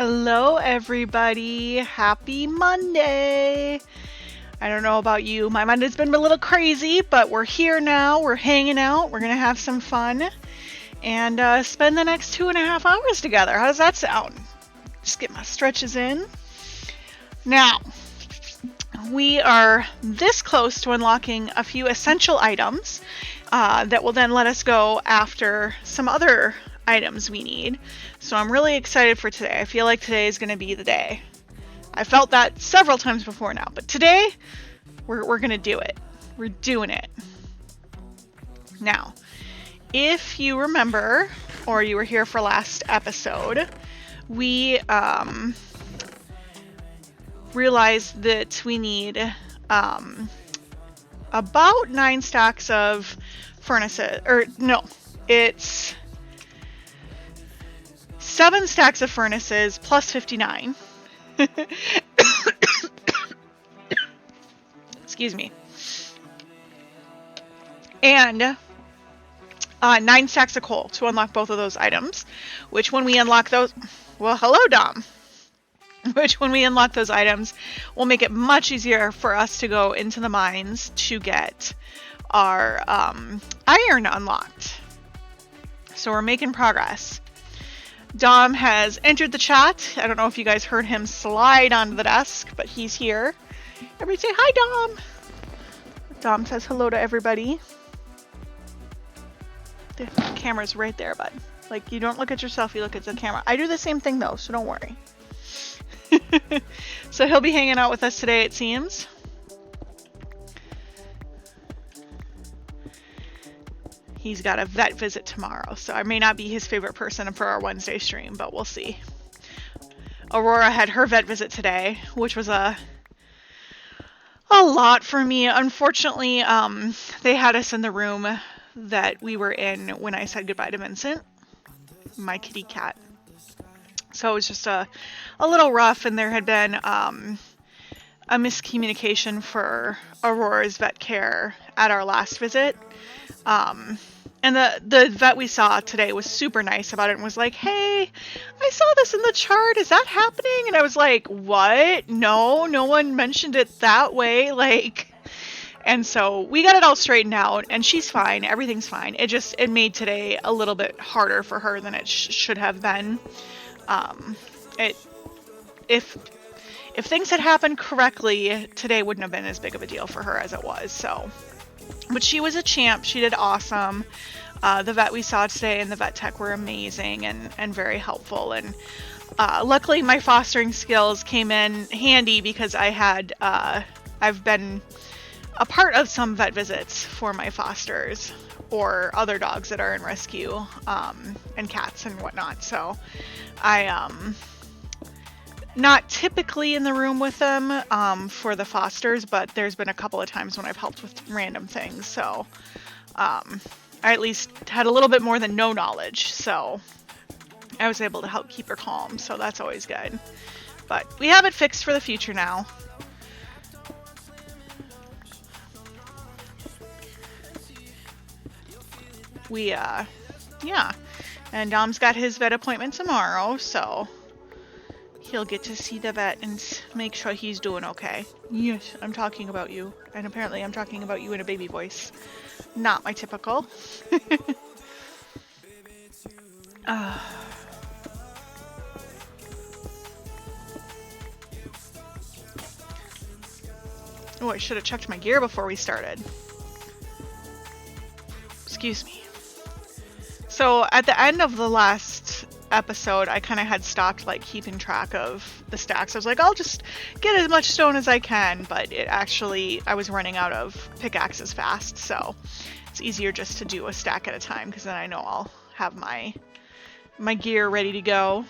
Hello everybody, happy Monday. I don't know about you, my Monday's been a little crazy, but we're here now, we're hanging out, we're gonna have some fun, and spend the next 2.5 hours together. How does that sound? Just get my stretches in. Now, we are this close to unlocking a few essential items that will then let us go after some other items we need. So I'm really excited for today. I feel like today is going to be the day. I felt that several times before now, but today we're going to do it. We're doing it. Now, if you remember, or you were here for last episode, we realized that we need about 9 stacks of furnaces, or no, it's 7 stacks of furnaces plus 59. Excuse me. And 9 stacks of coal to unlock both of those items, which when we unlock those, well, hello Dom. Which when we unlock those items will make it much easier for us to go into the mines to get our iron unlocked. So we're making progress. Dom has entered the chat. I don't know if you guys heard him slide onto the desk, but he's here. Everybody say hi, Dom. Dom says hello to everybody. The camera's right there, bud. Like, you don't look at yourself, you look at the camera. I do the same thing though, so don't worry. So he'll be hanging out with us today, it seems. He's got a vet visit tomorrow, so I may not be his favorite person for our Wednesday stream, but we'll see. Aurora had her vet visit today, which was a lot for me. Unfortunately, they had us in the room that we were in when I said goodbye to Vincent, my kitty cat. So it was just a little rough, and there had been a miscommunication for Aurora's vet care at our last visit. And the vet we saw today was super nice about it and was like, hey, I saw this in the chart. Is that happening? And I was like, what? No one mentioned it that way. Like, and so we got it all straightened out and she's fine. Everything's fine. It made today a little bit harder for her than it should have been. If things had happened correctly, today wouldn't have been as big of a deal for her as it was. So, but she was a champ. She did awesome. The vet we saw today and the vet tech were amazing and very helpful. And luckily my fostering skills came in handy because I've been a part of some vet visits for my fosters or other dogs that are in rescue, and cats and whatnot. So I not typically in the room with them for the fosters, but there's been a couple of times when I've helped with random things. So I at least had a little bit more than no knowledge. So I was able to help keep her calm. So that's always good. But we have it fixed for the future now. Yeah. And Dom's got his vet appointment tomorrow, so he'll get to see the vet and make sure he's doing okay. Yes, I'm talking about you. And apparently I'm talking about you in a baby voice. Not my typical. Oh, I should have checked my gear before we started. Excuse me. So at the end of the last episode, I kind of had stopped like keeping track of the stacks. I was like, I'll just get as much stone as I can, but I was running out of pickaxes fast, so it's easier just to do a stack at a time because then I know I'll have my gear ready to go.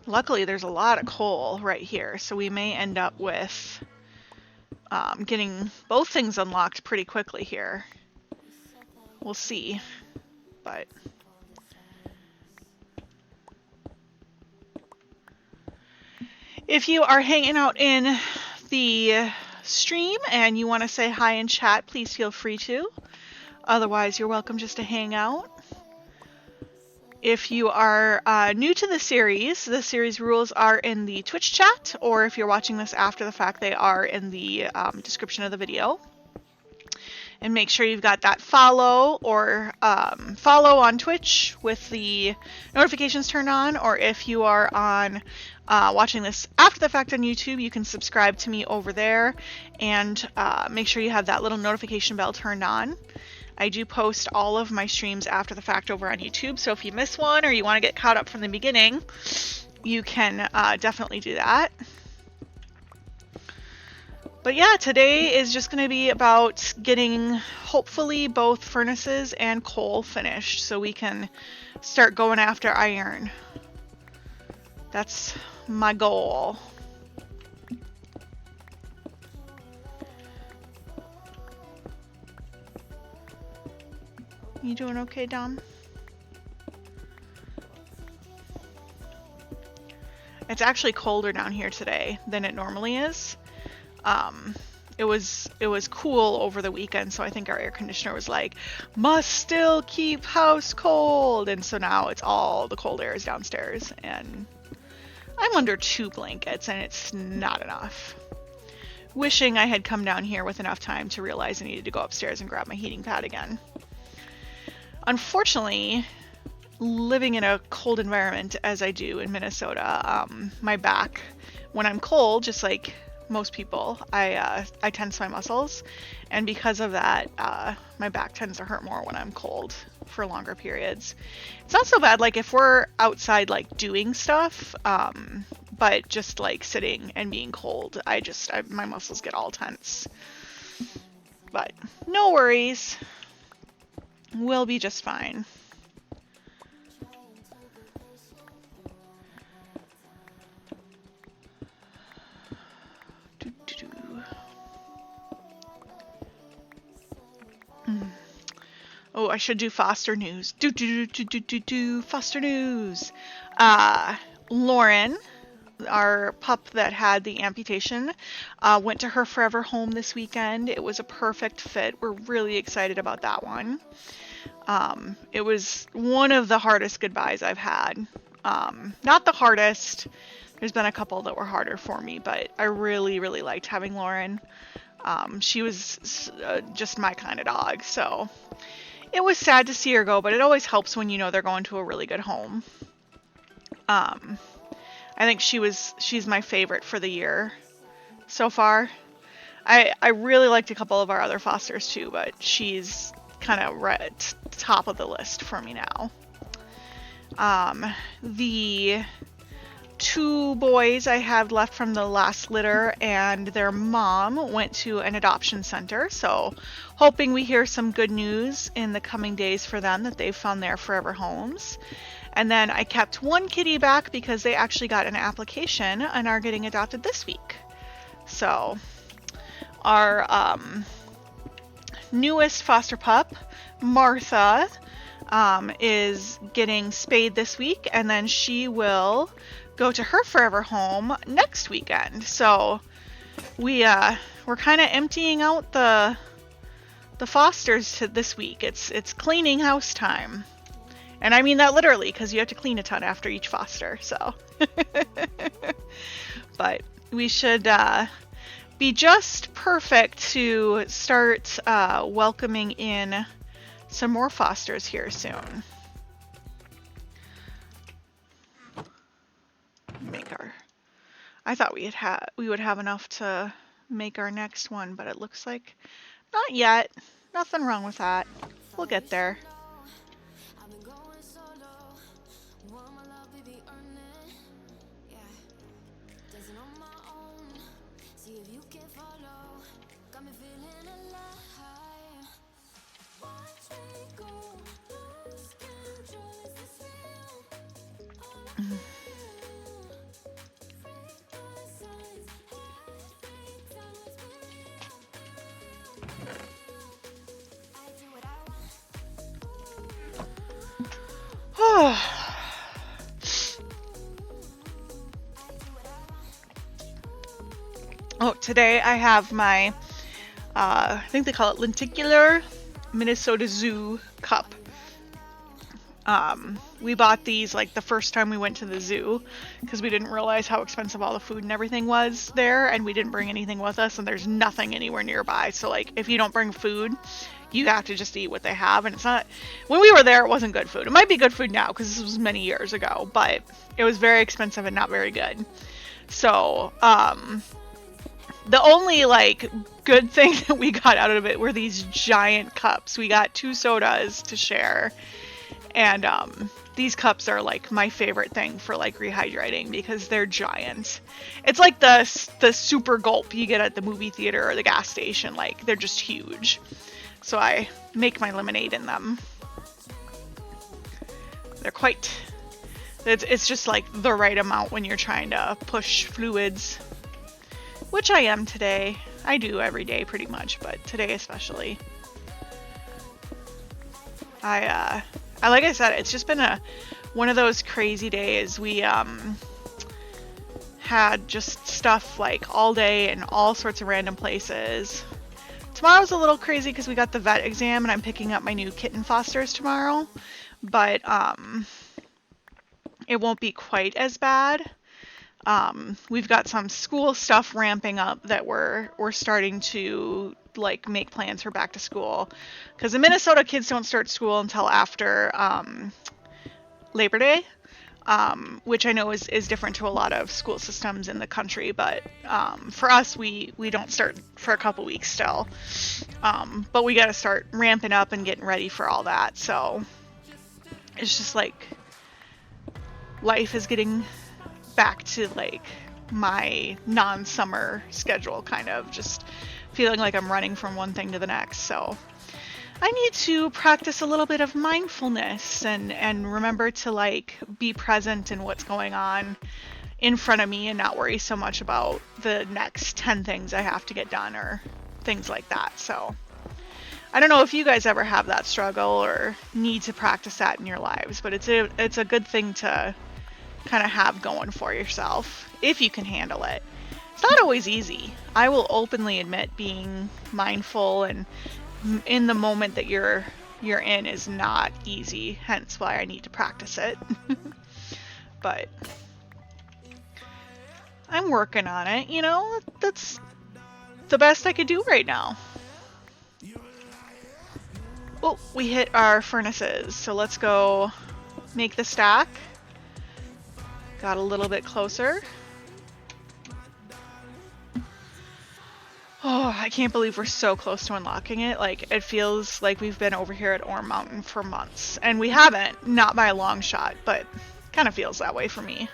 Luckily, there's a lot of coal right here, so we may end up with getting both things unlocked pretty quickly here. We'll see, but if you are hanging out in the stream and you want to say hi in chat, please feel free to. Otherwise, you're welcome just to hang out. If you are new to the series rules are in the Twitch chat, or if you're watching this after the fact, they are in the description of the video. And make sure you've got that follow or follow on Twitch with the notifications turned on, or if you are on watching this after the fact on YouTube, you can subscribe to me over there and make sure you have that little notification bell turned on. I do post all of my streams after the fact over on YouTube, so if you miss one or you want to get caught up from the beginning, you can definitely do that. But yeah, today is just going to be about getting, hopefully, both furnaces and coal finished so we can start going after iron. That's my goal. You doing okay, Dom? It's actually colder down here today than it normally is. It was cool over the weekend, so I think our air conditioner was like, must still keep house cold, and so now it's all the cold air is downstairs, and I'm under 2 blankets, and it's not enough. Wishing I had come down here with enough time to realize I needed to go upstairs and grab my heating pad again. Unfortunately, living in a cold environment as I do in Minnesota, my back, when I'm cold, just like most people, I tense my muscles, and because of that, my back tends to hurt more when I'm cold for longer periods. It's not so bad like if we're outside like doing stuff, but just like sitting and being cold, my muscles get all tense. But no worries. We'll be just fine. Oh, I should do Foster news. Foster news. Lauren, our pup that had the amputation, went to her forever home this weekend. It was a perfect fit. We're really excited about that one. It was one of the hardest goodbyes I've had. Not the hardest. There's been a couple that were harder for me, but I really, really liked having Lauren. She was just my kind of dog, so it was sad to see her go, but it always helps when you know they're going to a really good home. I think she's my favorite for the year so far. I really liked a couple of our other fosters too, but she's kind of right at top of the list for me now. The 2 boys I had left from the last litter and their mom went to an adoption center, so hoping we hear some good news in the coming days for them that they've found their forever homes. And then I kept 1 kitty back because they actually got an application and are getting adopted this week. So our newest foster pup, Martha, is getting spayed this week, and then she will go to her forever home next weekend. So we're kind of emptying out the fosters this week. It's cleaning house time, and I mean that literally because you have to clean a ton after each foster. So, but we should be just perfect to start welcoming in some more fosters here soon. I thought we would have enough to make our next one, but it looks like not yet. Nothing wrong with that. We'll get there. Oh, today I have my, I think they call it lenticular Minnesota Zoo cup. We bought these like the first time we went to the zoo because we didn't realize how expensive all the food and everything was there, and we didn't bring anything with us, and there's nothing anywhere nearby. So like if you don't bring food, you have to just eat what they have, and it's not, when we were there, it wasn't good food. It might be good food now because this was many years ago, but it was very expensive and not very good. So the only like good thing that we got out of it were these giant cups. We got 2 sodas to share, and these cups are like my favorite thing for like rehydrating because they're giant. It's like the super gulp you get at the movie theater or the gas station. Like they're just huge. So I make my lemonade in them. They're quite, it's just like the right amount when you're trying to push fluids, which I am today. I do every day pretty much, but today especially. I like I said, it's just been one of those crazy days. We had just stuff like all day in all sorts of random places. Tomorrow's a little crazy because we got the vet exam and I'm picking up my new kitten fosters tomorrow, but it won't be quite as bad. We've got some school stuff ramping up that we're starting to like make plans for back to school, because in Minnesota kids don't start school until after Labor Day, which I know is different to a lot of school systems in the country, but for us we don't start for a couple weeks still, but we got to start ramping up and getting ready for all that. So it's just like life is getting back to like my non-summer schedule, kind of just feeling like I'm running from one thing to the next. So I need to practice a little bit of mindfulness and remember to like be present in what's going on in front of me and not worry so much about the next 10 things I have to get done or things like that. So I don't know if you guys ever have that struggle or need to practice that in your lives, but it's a good thing to kind of have going for yourself if you can handle it. It's not always easy. I will openly admit being mindful and in the moment that you're in is not easy, hence why I need to practice it. But I'm working on it, you know, that's the best I could do right now. Oh, we hit our furnaces, so let's go make the stack. Got a little bit closer. Oh, I can't believe we're so close to unlocking it. Like, it feels like we've been over here at Orm Mountain for months. And we haven't, not by a long shot, but kind of feels that way for me.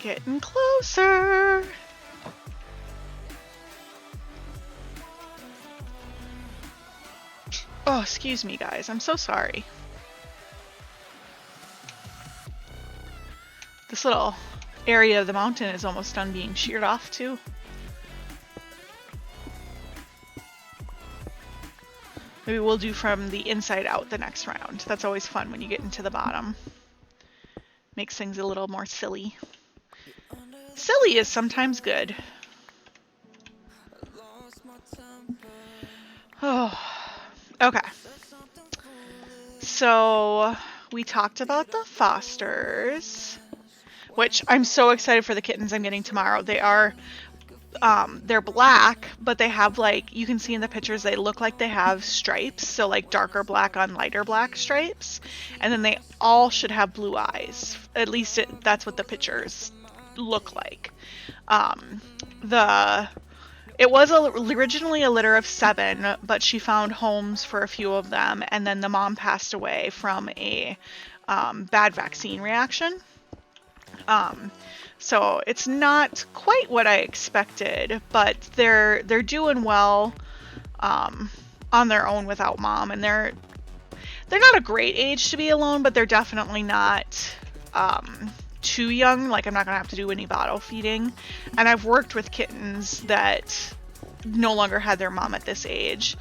Getting closer. Oh, excuse me, guys. I'm so sorry. This little area of the mountain is almost done being sheared off, too. Maybe we'll do from the inside out the next round. That's always fun when you get into the bottom. Makes things a little more silly. Silly is sometimes good. Oh, okay. So we talked about the fosters, which I'm so excited for the kittens I'm getting tomorrow. They are, they're black, but they have like, you can see in the pictures, they look like they have stripes. So like darker black on lighter black stripes. And then they all should have blue eyes. At least that's what the pictures look like. It was originally a litter of 7, but she found homes for a few of them, and then the mom passed away from a bad vaccine reaction. So it's not quite what I expected, but they're doing well on their own without mom, and they're not a great age to be alone, but they're definitely not too young. Like, I'm not gonna have to do any bottle feeding, and I've worked with kittens that no longer had their mom at this age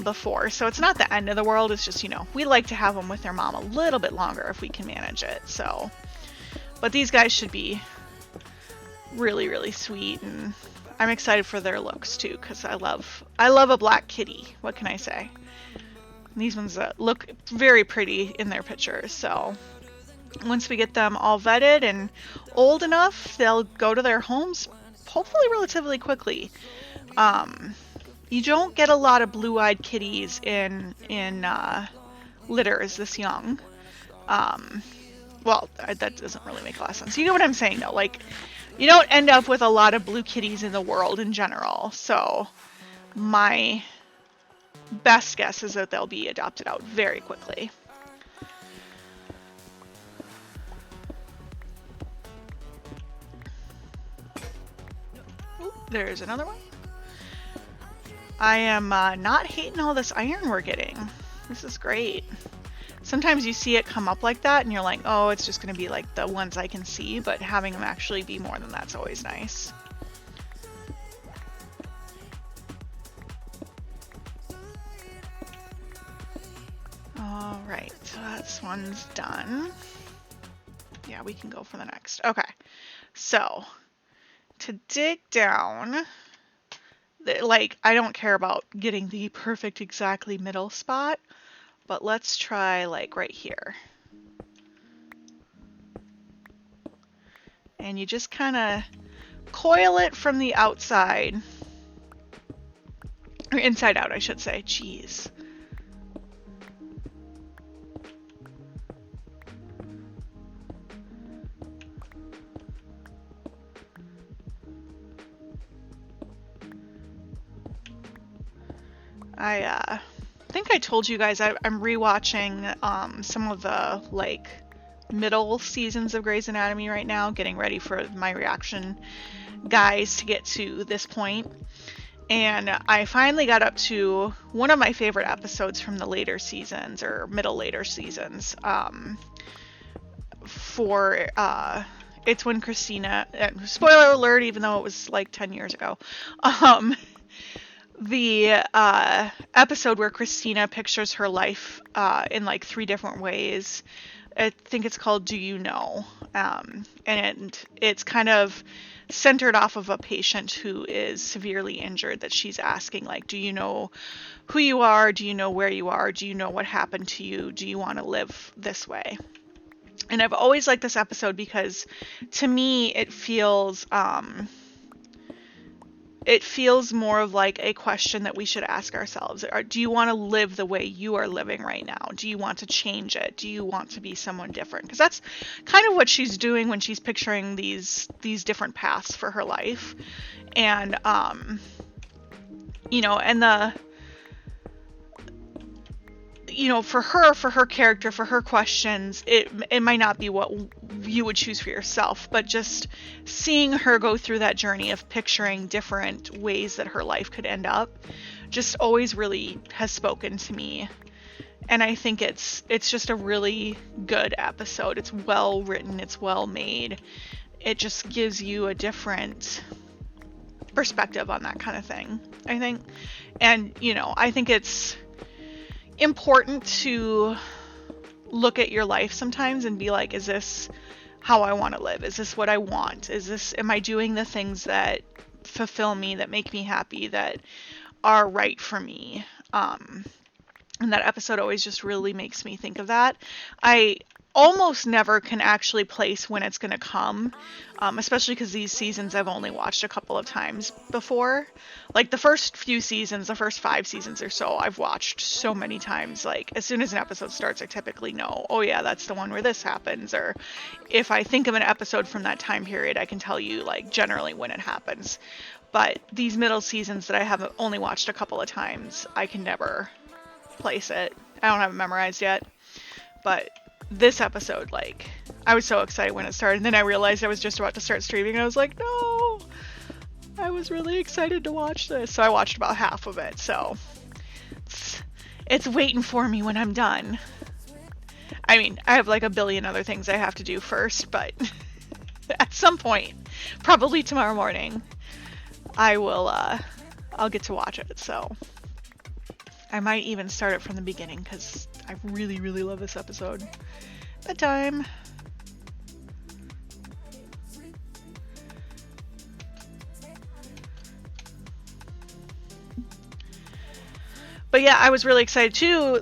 before, so it's not the end of the world. It's just, you know, we like to have them with their mom a little bit longer if we can manage it. So, but these guys should be really, really sweet, and I'm excited for their looks too, because I love a black kitty. What can I say? These ones look very pretty in their pictures. So once we get them all vetted and old enough, they'll go to their homes hopefully relatively quickly. You don't get a lot of blue-eyed kitties in litters this young. Well, that doesn't really make a lot of sense. You know what I'm saying, though? Like, you don't end up with a lot of blue kitties in the world in general. So my best guess is that they'll be adopted out very quickly. Ooh, there's another one. I am not hating all this iron we're getting. This is great. Sometimes you see it come up like that and you're like, oh, it's just going to be like the ones I can see, but having them actually be more than that's always nice. All right, so that's one's done. Yeah, we can go for the next. Okay, so to dig down, like, I don't care about getting the perfect exactly middle spot, but let's try like right here. And you just kind of coil it from the outside, or inside out, I should say. Jeez. I think I told you guys I'm rewatching some of the like middle seasons of Grey's Anatomy right now, getting ready for my reaction guys to get to this point. And I finally got up to one of my favorite episodes from the later seasons, or middle later seasons. It's when Christina, spoiler alert, even though it was like 10 years ago, the episode where Christina pictures her life in like 3 different ways. I think it's called Do You Know? And it's kind of centered off of a patient who is severely injured that she's asking, like, do you know who you are? Do you know where you are? Do you know what happened to you? Do you want to live this way? And I've always liked this episode because to me it feels more of like a question that we should ask ourselves. Do you want to live the way you are living right now? Do you want to change it? Do you want to be someone different? Because that's kind of what she's doing when she's picturing these different paths for her life. And, you know, and for her character, for her questions, it might not be what you would choose for yourself, but just seeing her go through that journey of picturing different ways that her life could end up just always really has spoken to me. And I think it's just a really good episode. It's well written, it's well made. It just gives you a different perspective on that kind of thing, I think. And, you know, I think it's important to look at your life sometimes and be like, is this how I want to live? Is this what I want? Am I doing the things that fulfill me, that make me happy, that are right for me? And that episode always just really makes me think of that. I almost never can actually place when it's going to come, especially because these seasons I've only watched a couple of times before. Like the first few seasons, the first 5 seasons or so, I've watched so many times. Like as soon as an episode starts, I typically know, oh yeah, that's the one where this happens. Or if I think of an episode from that time period, I can tell you like generally when it happens. But these middle seasons that I have only watched a couple of times, I can never place it. I don't have it memorized yet. But this episode, like, I was so excited when it started, and then I realized I was just about to start streaming, and I was like, no, I was really excited to watch this. So I watched about half of it, so it's waiting for me when I'm done. I mean, I have like a billion other things I have to do first, but at some point, probably tomorrow morning, I'll get to watch it. So I might even start it from the beginning because I really, really love this episode. Bedtime. But yeah, I was really excited too.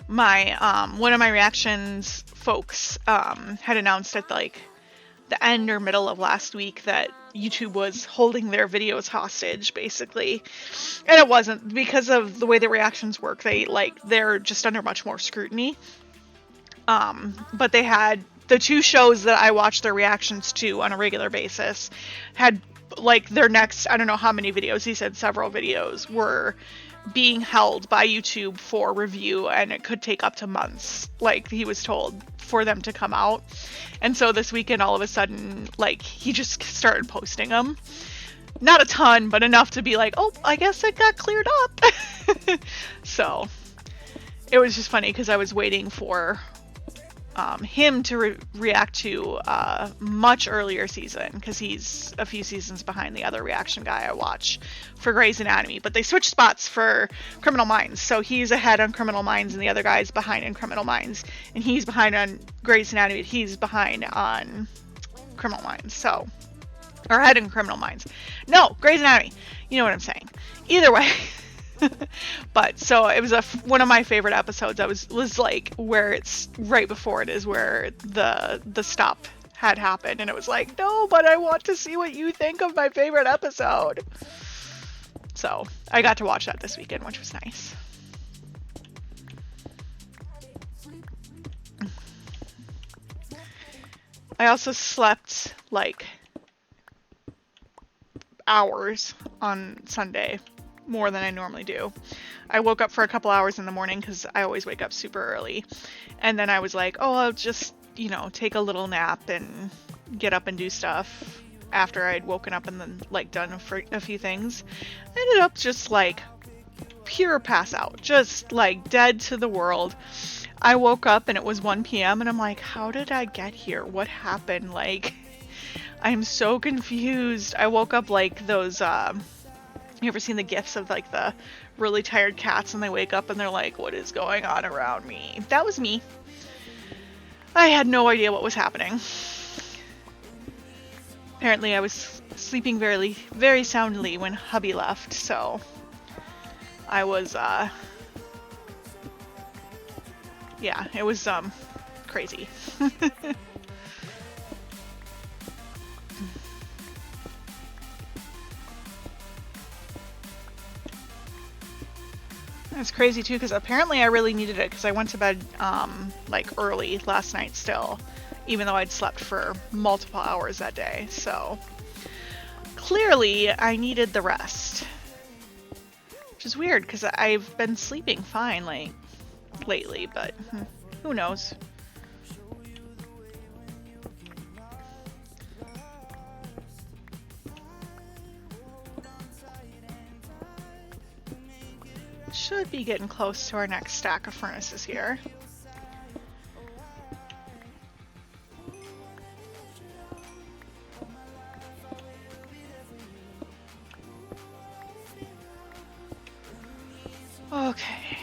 My one of my reactions folks had announced at like the end or middle of last week that YouTube was holding their videos hostage, basically. And it wasn't, because of the way the reactions work. They're just under much more scrutiny. But they had the two shows that I watch their reactions to on a regular basis had like their next, I don't know how many videos, he said several videos, were being held by YouTube for review, and it could take up to months, like he was told, for them to come out. And so this weekend, all of a sudden, like, he just started posting them. Not a ton, but enough to be like, oh, I guess it got cleared up. So it was just funny because I was waiting for him to react to a much earlier season, because he's a few seasons behind the other reaction guy I watch for Grey's Anatomy. But they switched spots for Criminal Minds, so he's ahead on Criminal Minds and the other guy's behind in Criminal Minds, and he's behind on Grey's Anatomy, he's behind on Criminal Minds. So, or ahead in Criminal Minds. No, Grey's Anatomy. You know what I'm saying. Either way. But so it was one of my favorite episodes. I was like, where it's right before it is where the stop had happened, and it was like, no, but I want to see what you think of my favorite episode. So I got to watch that this weekend, which was nice. I also slept like hours on Sunday, more than I normally do. I woke up for a couple hours in the morning because I always wake up super early. And then I was like, oh, I'll just, take a little nap and get up and do stuff after I'd woken up and then like done a few things. I ended up just like pure pass out, just like dead to the world. I woke up and it was 1 p.m. and I'm like, how did I get here? What happened? Like, I'm so confused. I woke up like those, you ever seen the gifs of like the really tired cats and they wake up and they're like, what is going on around me? That was me. I had no idea what was happening. Apparently I was sleeping very, very soundly when hubby left, so I was, yeah, it was, crazy. It's crazy too, because apparently I really needed it, because I went to bed like early last night still, even though I'd slept for multiple hours that day. So clearly I needed the rest, which is weird because I've been sleeping fine like lately, but who knows. Should be getting close to our next stack of furnaces here. Okay.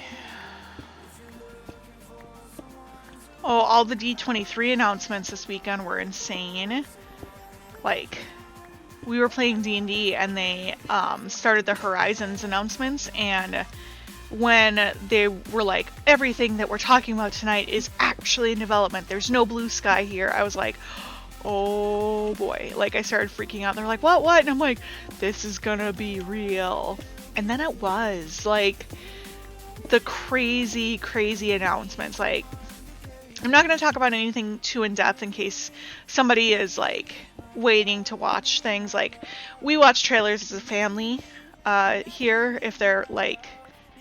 Oh, all the D23 announcements this weekend were insane. Like, we were playing D&D and they started the Horizons announcements, and when they were like, everything that we're talking about tonight is actually in development, there's no blue sky here, I was like, oh boy. Like, I started freaking out. They're like, what? And I'm like, this is gonna be real. And then it was. Like, the crazy, crazy announcements. Like, I'm not gonna talk about anything too in-depth in case somebody is, like, waiting to watch things. Like, we watch trailers as a family here, if they're, like,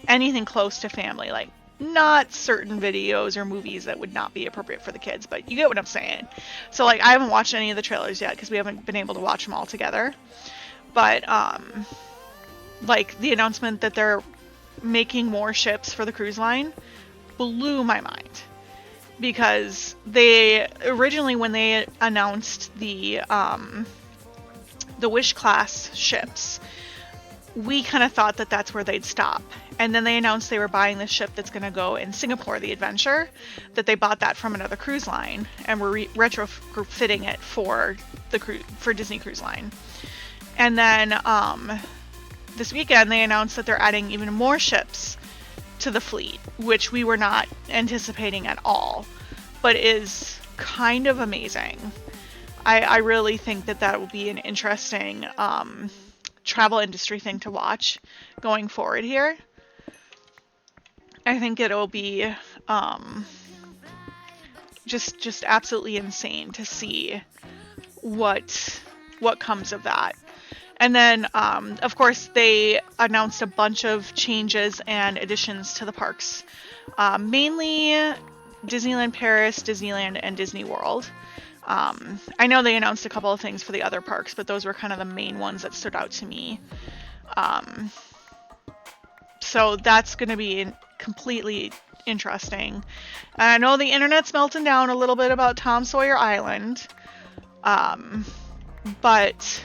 anything close to family, like not certain videos or movies that would not be appropriate for the kids, but you get what I'm saying. So like, I haven't watched any of the trailers yet because we haven't been able to watch them all together. But like the announcement that they're making more ships for the cruise line blew my mind, because they originally, when they announced the Wish class ships, we kind of thought that that's where they'd stop. And then they announced they were buying the ship that's going to go in Singapore, the Adventure, that they bought that from another cruise line and were retrofitting it for Disney Cruise Line. And then this weekend they announced that they're adding even more ships to the fleet, which we were not anticipating at all, but is kind of amazing. I really think that will be an interesting travel industry thing to watch going forward here. I think it'll be just absolutely insane to see what comes of that. And then, of course, they announced a bunch of changes and additions to the parks, mainly Disneyland Paris, Disneyland, and Disney World. I know they announced a couple of things for the other parks, but those were kind of the main ones that stood out to me. So that's going to be completely interesting. And I know the internet's melting down a little bit about Tom Sawyer Island, but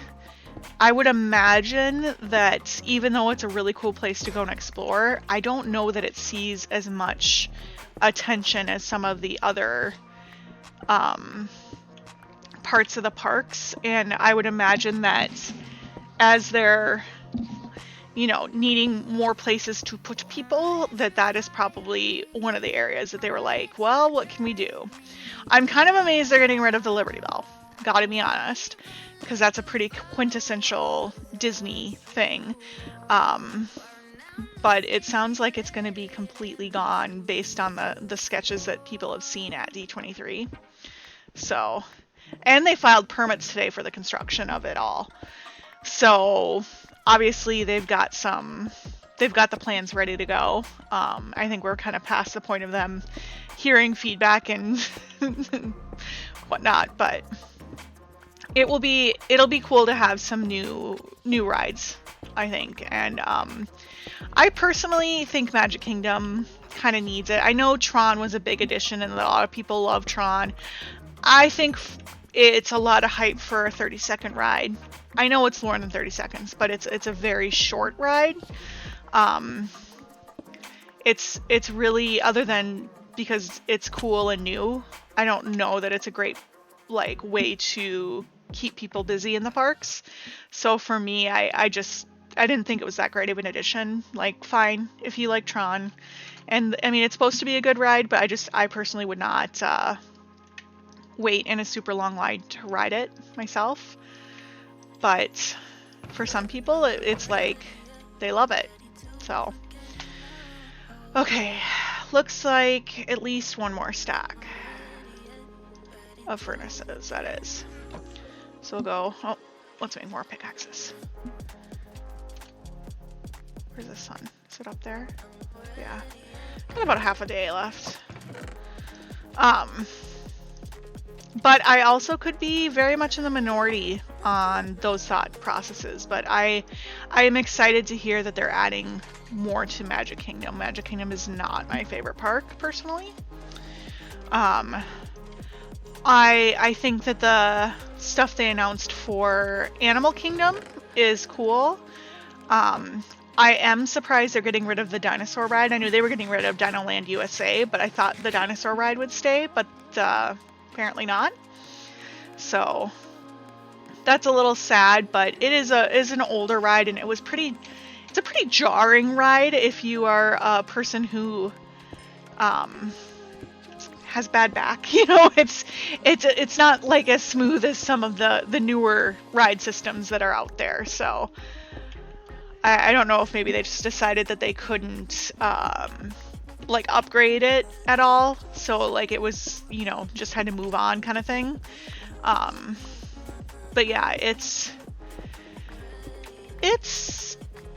I would imagine that even though it's a really cool place to go and explore, I don't know that it sees as much attention as some of the other parts of the parks. And I would imagine that as they're, needing more places to put people, that is probably one of the areas that they were like, well, what can we do? I'm kind of amazed they're getting rid of the Liberty Bell, gotta be honest, because that's a pretty quintessential Disney thing. But it sounds like it's going to be completely gone based on the sketches that people have seen at D23. So, and they filed permits today for the construction of it all. So obviously they've got the plans ready to go. I think we're kind of past the point of them hearing feedback and whatnot, but it'll be cool to have some new rides, I think. And I personally think Magic Kingdom kind of needs it. I know Tron was a big addition and a lot of people love Tron. I think it's a lot of hype for a 30-second ride. I know it's more than 30 seconds, but it's a very short ride. It's really, other than because it's cool and new, I don't know that it's a great way to keep people busy in the parks. So for me, I didn't think it was that great of an addition. Fine if you like Tron, and I mean it's supposed to be a good ride, but I personally would not wait in a super long line to ride it myself. But for some people, it's like they love it. So okay, looks like at least one more stack of furnaces, that is. So we'll go, let's make more pickaxes. Where's the sun? Is it up there? Yeah. Got about half a day left. But I also could be very much in the minority on those thought processes. But I am excited to hear that they're adding more to Magic Kingdom. Magic Kingdom is not my favorite park, personally. I think that the stuff they announced for Animal Kingdom is cool. I am surprised they're getting rid of the dinosaur ride. I knew they were getting rid of Dinoland USA, but I thought the dinosaur ride would stay, but apparently not. So that's a little sad, but it is an older ride, and it's a pretty jarring ride if you are a person who has bad back. It's not like as smooth as some of the newer ride systems that are out there. So I don't know if maybe they just decided that they couldn't upgrade it at all, so it was just had to move on kind of thing. But yeah, it's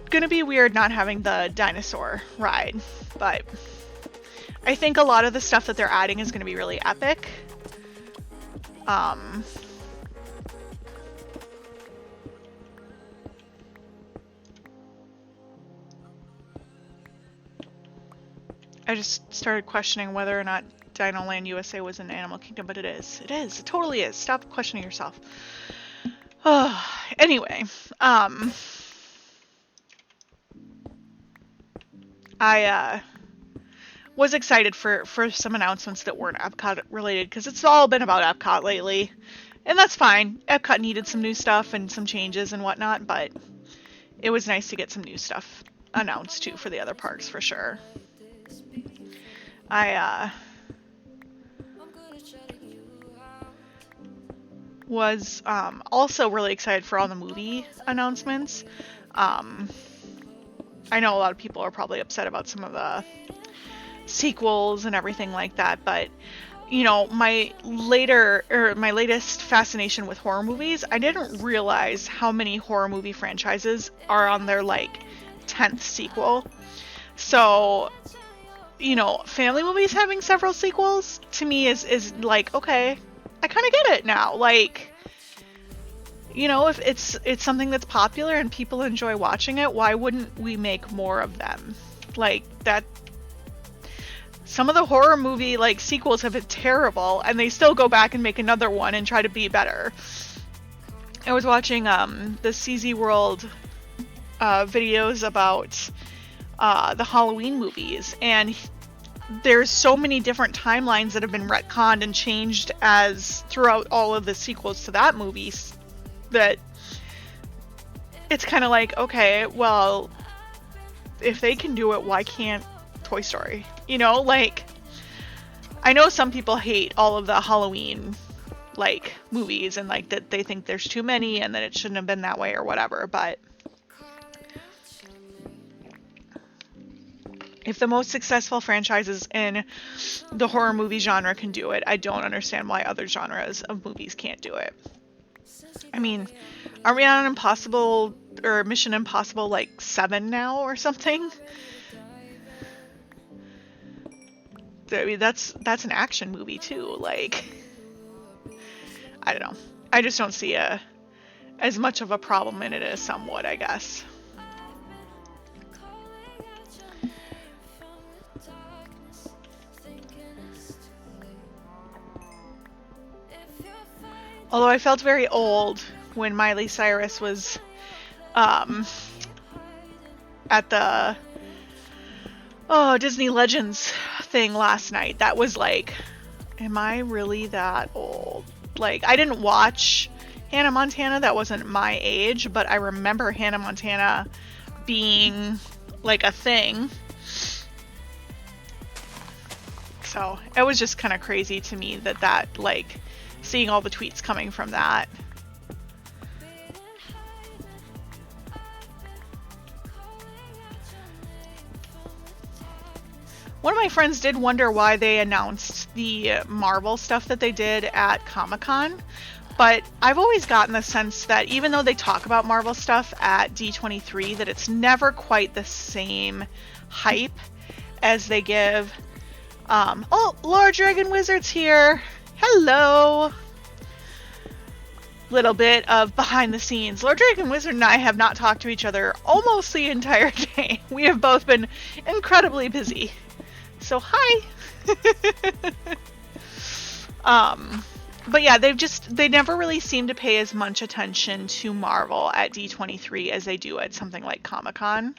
gonna be weird not having the dinosaur ride, but I think a lot of the stuff that they're adding is gonna be really epic. I just started questioning whether or not Dinoland USA was in Animal Kingdom, but it is. It is. It totally is. Stop questioning yourself. Anyway, I was excited for some announcements that weren't Epcot related, because it's all been about Epcot lately. And that's fine. Epcot needed some new stuff and some changes and whatnot, but it was nice to get some new stuff announced too for the other parks for sure. I was also really excited for all the movie announcements. I know a lot of people are probably upset about some of the sequels and everything like that, but you know, my latest fascination with horror movies, I didn't realize how many horror movie franchises are on their like 10th sequel. So, you know, family movies having several sequels to me is like, okay, I kind of get it now. Like, you know, if it's something that's popular and people enjoy watching it, why wouldn't we make more of them? Like that. Some of the horror movie like sequels have been terrible, and they still go back and make another one and try to be better. I was watching the CZ World videos about the Halloween movies, and there's so many different timelines that have been retconned and changed as throughout all of the sequels to that movie, that it's kind of like, okay, well, if they can do it, why can't Toy Story? You know, like, I know some people hate all of the Halloween like movies and like that they think there's too many and that it shouldn't have been that way or whatever, but if the most successful franchises in the horror movie genre can do it, I don't understand why other genres of movies can't do it. I mean, are we on Impossible or Mission Impossible like 7 now or something? I mean, that's an action movie too. Like, I don't know. I just don't see as much of a problem in it as some would, I guess. Although I felt very old when Miley Cyrus was at the Disney Legends thing last night. That was like, am I really that old? Like, I didn't watch Hannah Montana. That wasn't my age, but I remember Hannah Montana being like a thing. So it was just kind of crazy to me that like seeing all the tweets coming from that. One of my friends did wonder why they announced the Marvel stuff that they did at Comic-Con, but I've always gotten the sense that even though they talk about Marvel stuff at D23, that it's never quite the same hype as they give. Oh, Laura Dragon Wizard's here. Hello. Little bit of behind the scenes. Lord Dragon Wizard and I have not talked to each other almost the entire day. We have both been incredibly busy. So hi. But yeah, they never really seem to pay as much attention to Marvel at D23 as they do at something like Comic-Con.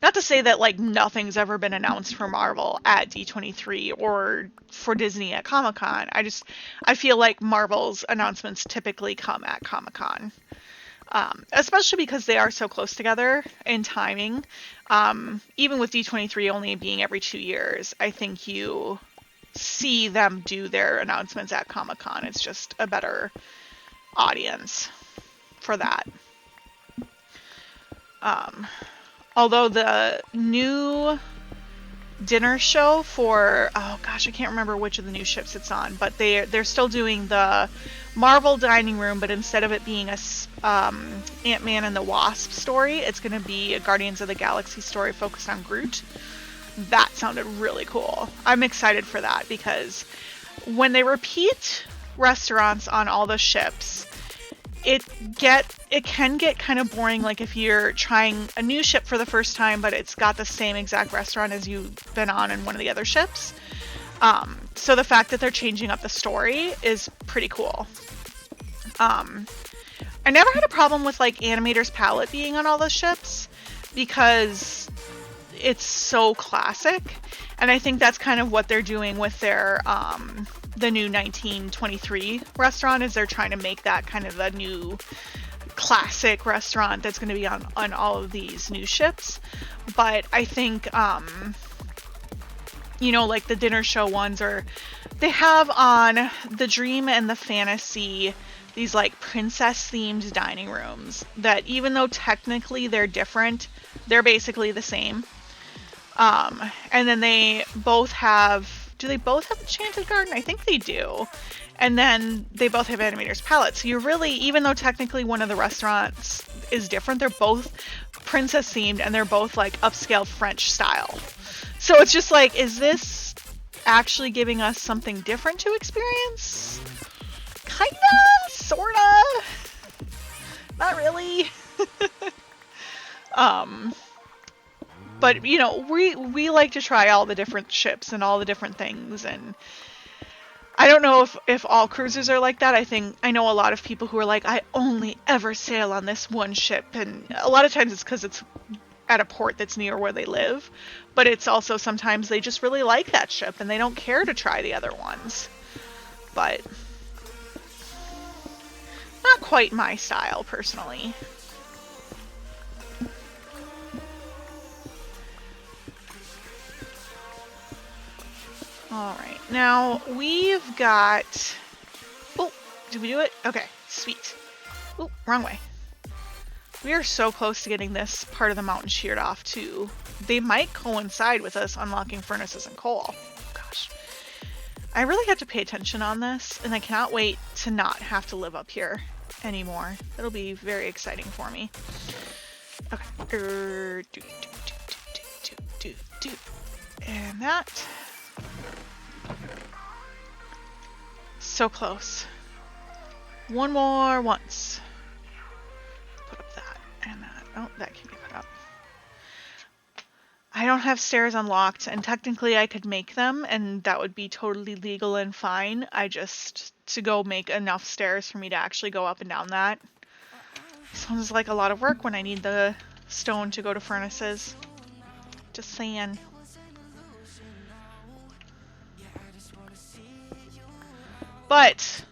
Not to say that like nothing's ever been announced for Marvel at D23 or for Disney at Comic-Con. I feel like Marvel's announcements typically come at Comic-Con. Especially because they are so close together in timing. Even with D23 only being every 2 years, I think you see them do their announcements at Comic-Con. It's just a better audience for that. Although the new dinner show for, oh gosh, I can't remember which of the new ships it's on, but they're still doing the Marvel dining room, but instead of it being a Ant-Man and the Wasp story, it's going to be a Guardians of the Galaxy story focused on Groot. That sounded really cool. I'm excited for that because when they repeat restaurants on all the ships, it can get kind of boring, like if you're trying a new ship for the first time, but it's got the same exact restaurant as you've been on in one of the other ships. So the fact that they're changing up the story is pretty cool. I never had a problem with like Animator's palette being on all those ships because it's so classic, and I think that's kind of what they're doing with their the new 1923 restaurant, is they're trying to make that kind of the new classic restaurant that's going to be on all of these new ships. But I think you know, like the dinner show ones, or they have on the Dream and the Fantasy these like princess themed dining rooms that, even though technically they're different, they're basically the same. And then they both have, do they both have Enchanted Garden? I think they do. And then they both have Animator's Palette. So you're really, even though technically one of the restaurants is different, they're both princess themed and they're both like upscale French style. So it's just like, is this actually giving us something different to experience? Kinda, sorta, not really. But you know, we like to try all the different ships and all the different things, and I don't know if all cruisers are like that. I know a lot of people who are like, I only ever sail on this one ship, and a lot of times it's because it's at a port that's near where they live, but it's also sometimes they just really like that ship and they don't care to try the other ones. But not quite my style, personally. Alright, now we've got... Oh, did we do it? Okay, sweet. Oh, wrong way. We are so close to getting this part of the mountain sheared off, too. They might coincide with us unlocking furnaces and coal. Gosh. I really have to pay attention on this, and I cannot wait to not have to live up here anymore. It'll be very exciting for me. Okay. And that. So close. One more once. Put up that and that. Oh, that can be put up. I don't have stairs unlocked, and technically I could make them, and that would be totally legal and fine. To go make enough stairs for me to actually go up and down that. Sounds like a lot of work when I need the stone to go to furnaces. Just saying. But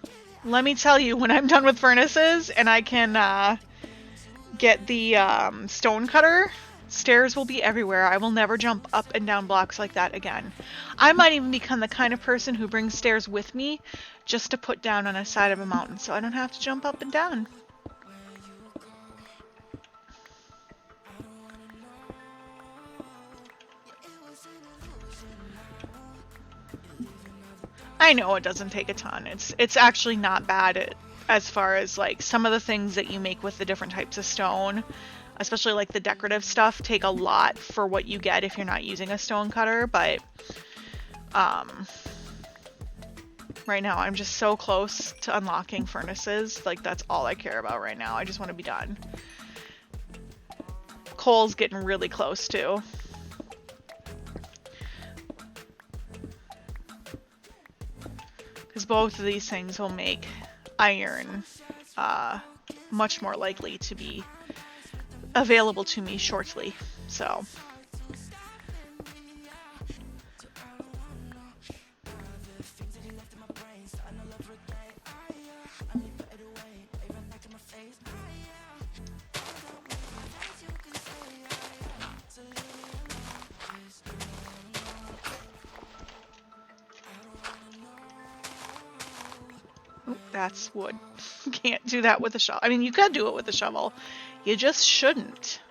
let me tell you, when I'm done with furnaces and I can get the stone cutter, stairs will be everywhere. I will never jump up and down blocks like that again. I might even become the kind of person who brings stairs with me just to put down on a side of a mountain so I don't have to jump up and down. I know it doesn't take a ton. It's actually not bad as far as like some of the things that you make with the different types of stone, especially like the decorative stuff, take a lot for what you get if you're not using a stone cutter. But right now I'm just so close to unlocking furnaces. Like, that's all I care about right now. I just want to be done. Coal's getting really close too. Because both of these things will make iron much more likely to be available to me shortly. So that's wood. Can't do that with a shovel. I mean, you could do it with a shovel. You just shouldn't.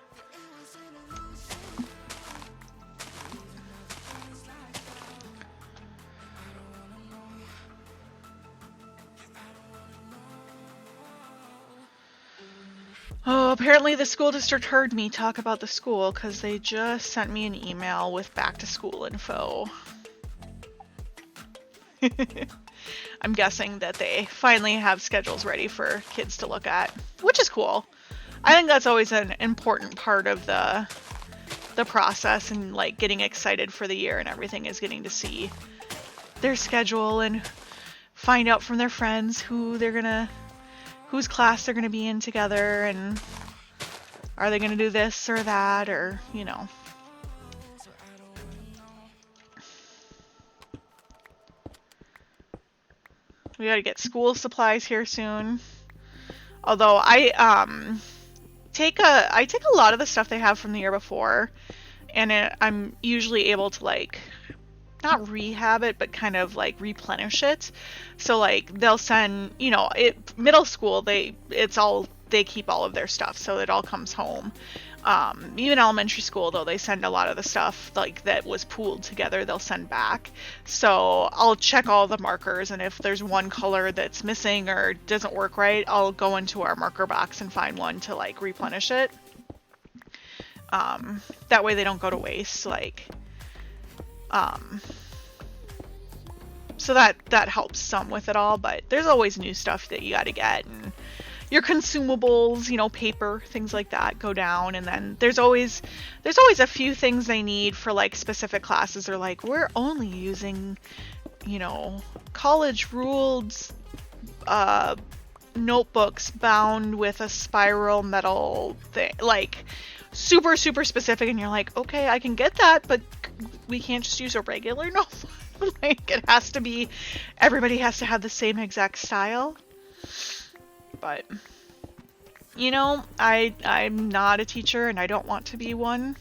Oh, apparently the school district heard me talk about the school because they just sent me an email with back to school info. I'm guessing that they finally have schedules ready for kids to look at, which is cool. I think that's always an important part of the process, and like getting excited for the year and everything, is getting to see their schedule and find out from their friends whose class they're gonna be in together, and are they gonna do this or that, or, you know. We gotta get school supplies here soon. Although I take a lot of the stuff they have from the year before, and I'm usually able to like not rehab it, but kind of like replenish it. So like they'll send, you know, middle school they keep all of their stuff, so it all comes home. Even elementary school though, they send a lot of the stuff like that was pooled together, they'll send back. So I'll check all the markers, and if there's one color that's missing or doesn't work right, I'll go into our marker box and find one to like replenish it. That way they don't go to waste. Like, so that helps some with it all, but there's always new stuff that you got to get, and your consumables, you know, paper, things like that go down, and then there's always a few things they need for like specific classes. Or like, we're only using, you know, college ruled notebooks bound with a spiral metal thing, like super specific, and you're like, okay, I can get that, but we can't just use a regular notebook. Like, it has to be, everybody has to have the same exact style. But, you know, I'm not a teacher, and I don't want to be one.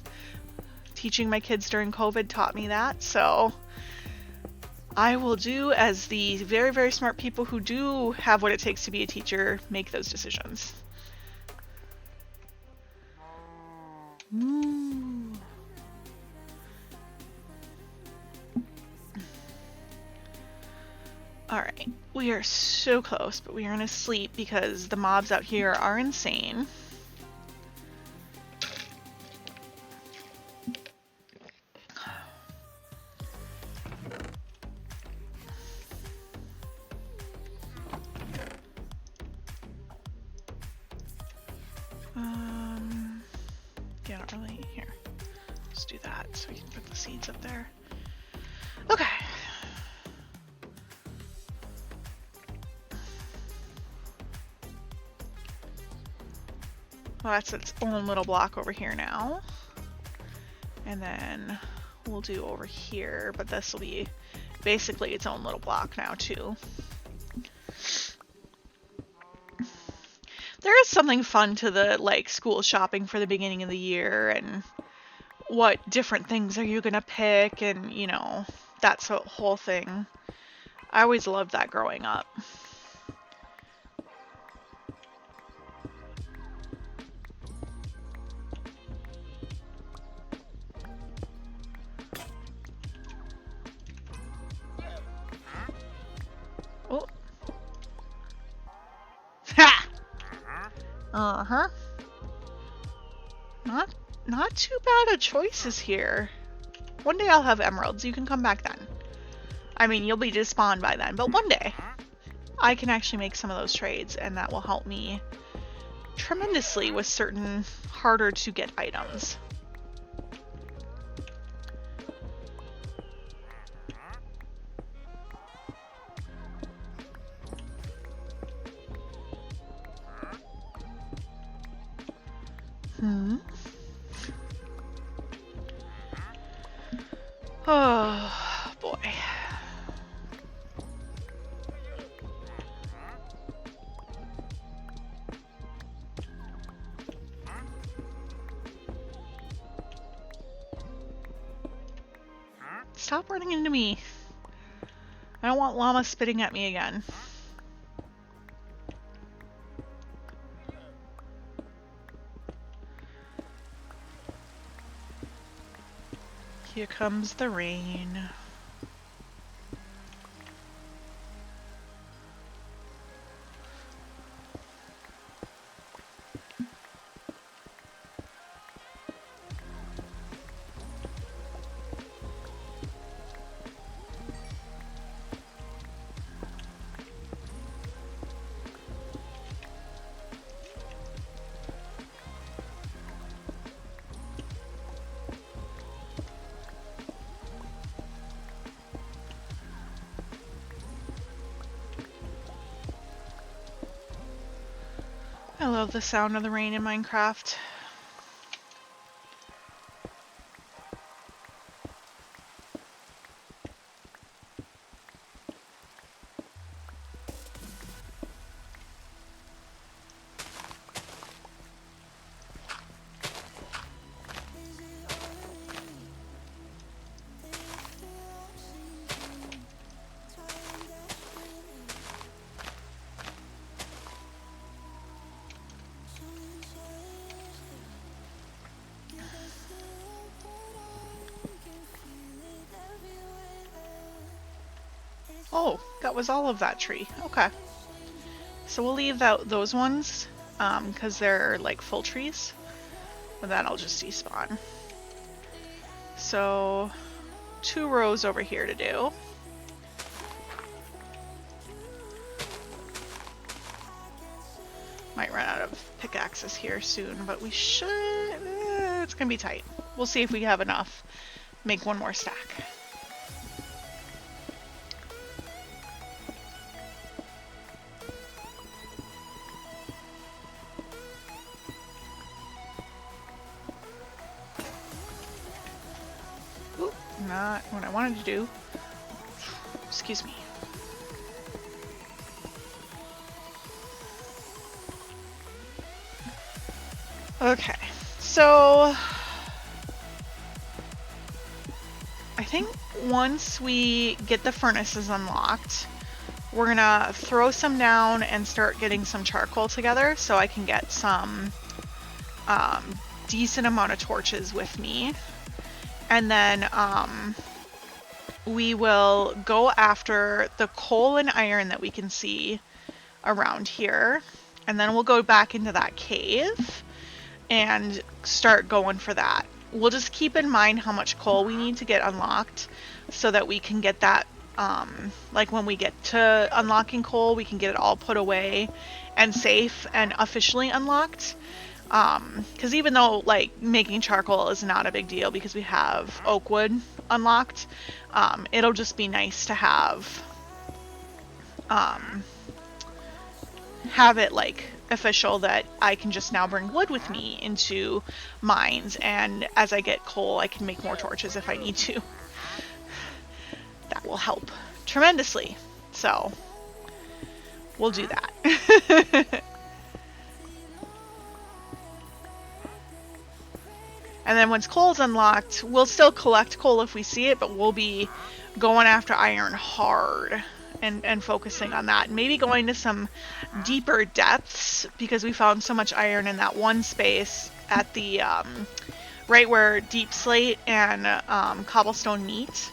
Teaching my kids during COVID taught me that, so I will do as the very, very smart people who do have what it takes to be a teacher make those decisions. Ooh. Alright, we are so close, but we are gonna sleep because the mobs out here are insane. Yeah, not really. Here, let's do that so we can put the seeds up there. Okay. Well, that's its own little block over here now. And then we'll do over here, but this will be basically its own little block now too. There is something fun to the like school shopping for the beginning of the year, and what different things are you gonna pick, and you know, that's a whole thing. I always loved that growing up. Oh. Ha! Uh-huh. Not too bad of choices here. One day I'll have emeralds. You can come back then. I mean, you'll be despawned by then, but one day I can actually make some of those trades, and that will help me tremendously with certain harder to get items. Oh, boy. Stop running into me. I don't want llama spitting at me again. Here comes the rain. I love the sound of the rain in Minecraft. Oh, that was all of that tree. Okay. So we'll leave those ones, because they're like full trees. But then I'll just despawn. So 2 rows over here to do. Might run out of pickaxes here soon, but we should... it's gonna be tight. We'll see if we have enough. Make 1 more stack. Oop, not what I wanted to do. Excuse me. Okay, so I think once we get the furnaces unlocked, we're gonna throw some down and start getting some charcoal together so I can get some decent amount of torches with me. And then we will go after the coal and iron that we can see around here. And then we'll go back into that cave and start going for that. We'll just keep in mind how much coal we need to get unlocked so that we can get that, like when we get to unlocking coal, we can get it all put away and safe and officially unlocked. Because even though like making charcoal is not a big deal because we have oak wood unlocked, it'll just be nice to have it like official that I can just now bring wood with me into mines, and as I get coal I can make more torches if I need to. That will help tremendously, so we'll do that. And then once coal's unlocked, we'll still collect coal if we see it, but we'll be going after iron hard and focusing on that. Maybe going to some deeper depths because we found so much iron in that one space at the right where deep slate and cobblestone meet.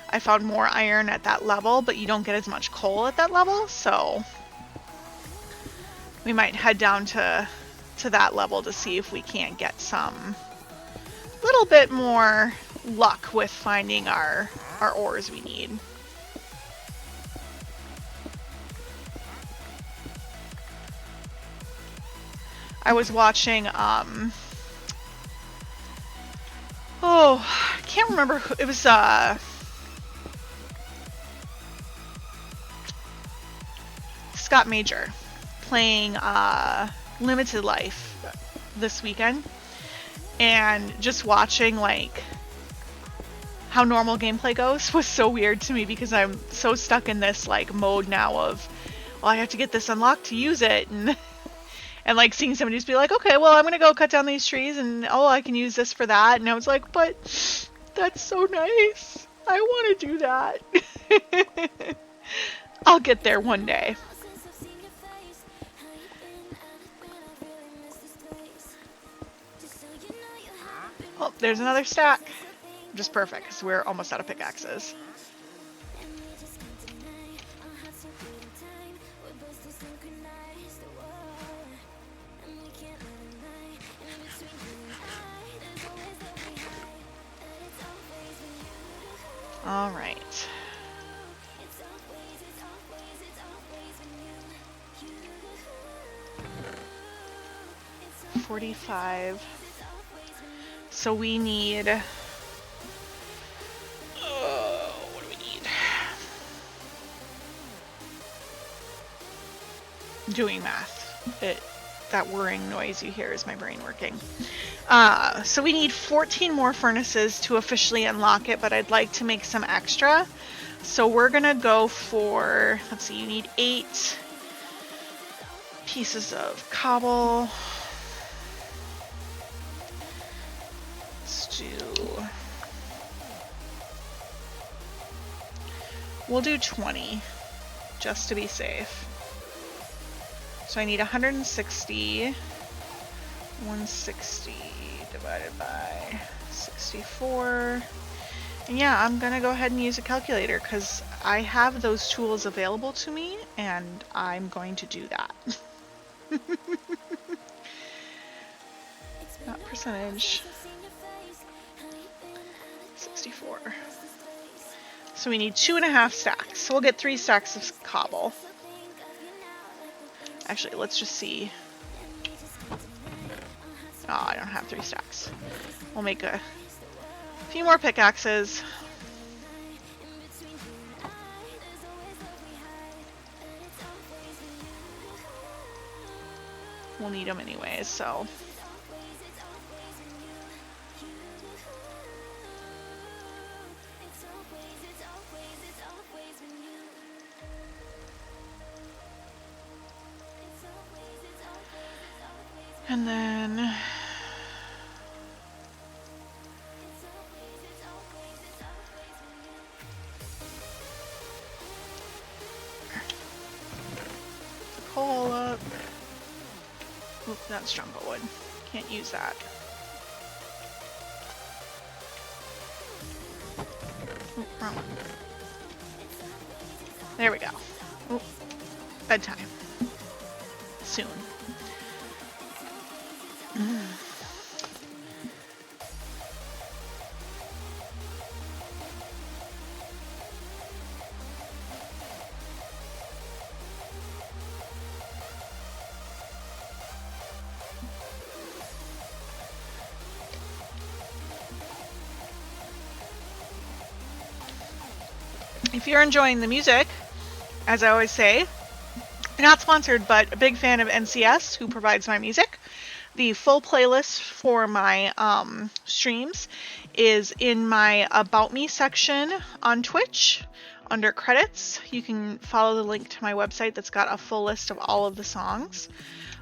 I found more iron at that level, but you don't get as much coal at that level, so we might head down to that level to see if we can't get some little bit more luck with finding our ores we need. I was watching, oh, I can't remember who, it was, Scott Major playing, Limited Life this weekend, and just watching, like, how normal gameplay goes was so weird to me because I'm so stuck in this, like, mode now of, well, I have to get this unlocked to use it, and like seeing somebody just be like, okay, well, I'm gonna go cut down these trees and oh, I can use this for that. And I was like, but that's so nice. I want to do that. I'll get there one day. Oh, there's another stack. Just perfect because we're almost out of pickaxes. All right. $45. So we need. What do we need? Doing math. That whirring noise you hear is my brain working. So we need 14 more furnaces to officially unlock it, but I'd like to make some extra. So we're gonna go for, let's see, you need 8 pieces of cobble. We'll do 20, just to be safe. So I need 160. 160 divided by 64. And yeah, I'm gonna go ahead and use a calculator because I have those tools available to me, and I'm going to do that. Not percentage. 64. So we need 2.5 stacks. So we'll get 3 stacks of cobble. Actually, let's just see. Oh, I don't have 3 stacks. We'll make a few more pickaxes. We'll need them anyways, so. And then coal up. Oop, that's jungle wood. Can't use that. Oop, wrong one. There we go. Oop, bedtime. Soon. If you're enjoying the music, as I always say, not sponsored, but a big fan of NCS, who provides my music. The full playlist for my streams is in my About Me section on Twitch under credits. You can follow the link to my website that's got a full list of all of the songs.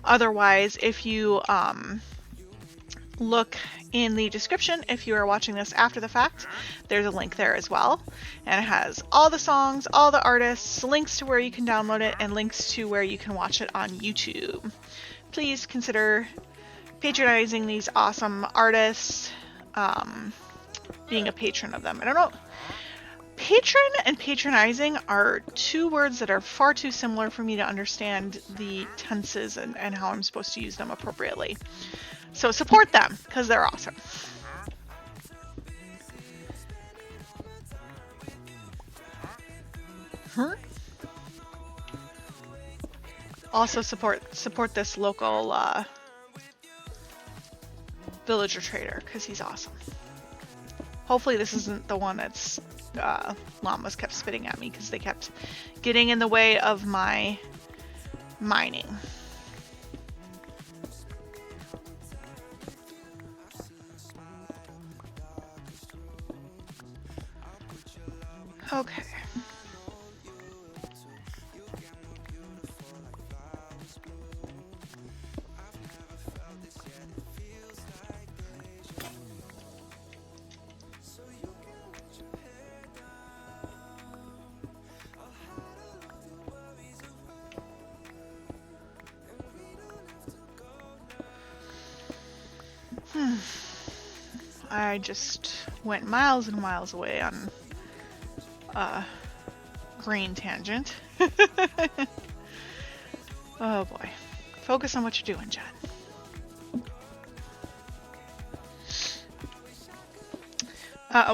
Otherwise, if you look in the description, if you are watching this after the fact, there's a link there as well, and it has all the songs, all the artists, links to where you can download it, and links to where you can watch it on YouTube. Please consider patronizing these awesome artists, being a patron of them. I don't know, patron and patronizing are 2 words that are far too similar for me to understand the tenses and how I'm supposed to use them appropriately. So support them, because they're awesome. Also support this local villager trader, because he's awesome. Hopefully this isn't the one that's llamas kept spitting at me, because they kept getting in the way of my mining. Okay. I just went miles and miles away on a grain tangent. Oh boy. Focus on what you're doing, Jen.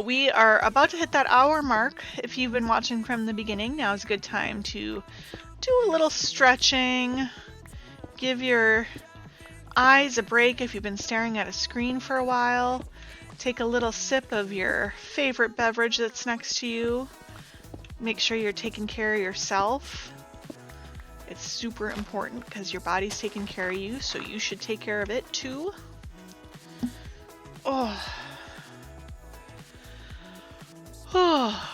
We are about to hit that hour mark. If you've been watching from the beginning, now is a good time to do a little stretching. Give your eyes a break if you've been staring at a screen for a while. Take a little sip of your favorite beverage that's next to you. Make sure you're taking care of yourself. It's super important because your body's taking care of you, so you should take care of it too. Oh. Oh.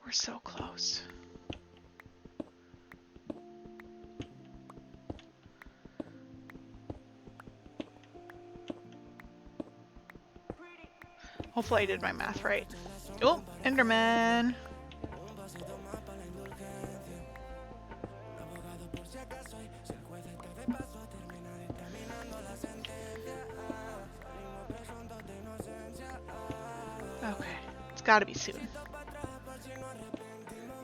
We're so close. Hopefully I did my math right. Oh, Enderman. gotta be soon.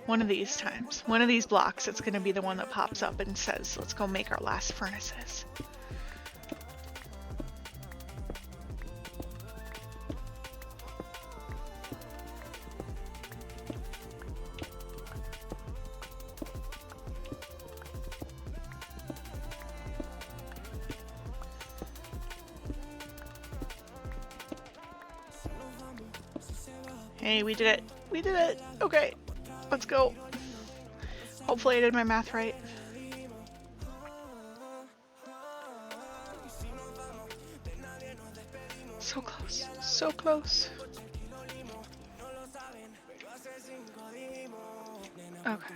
One of these times. One of these blocks, it's gonna be the one that pops up and says, let's go make our last furnaces. Hey, we did it. We did it. Okay, let's go. Hopefully I did my math right. So close. So close. Okay.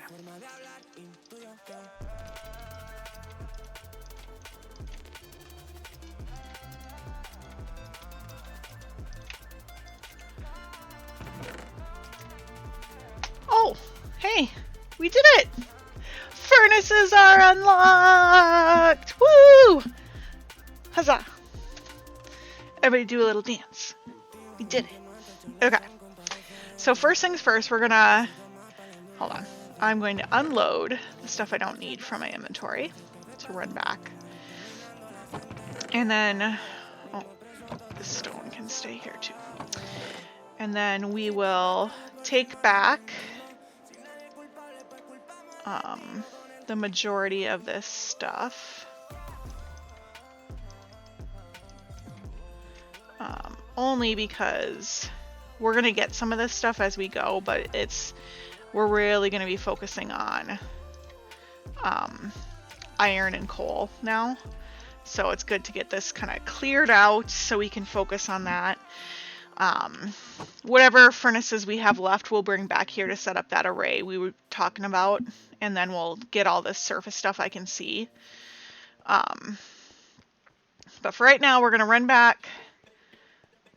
Oh, hey, we did it! Furnaces are unlocked! Woo! Huzzah! Everybody do a little dance. We did it. Okay. So first things first, we're gonna... Hold on. I'm going to unload the stuff I don't need from my inventory to run back. And then... Oh, this stone can stay here too. And then we will take back the majority of this stuff. Only because we're gonna get some of this stuff as we go, but we're really gonna be focusing on iron and coal now. So it's good to get this kind of cleared out so we can focus on that. Whatever furnaces we have left, we'll bring back here to set up that array we were talking about, and then we'll get all this surface stuff I can see. But for right now, we're gonna run back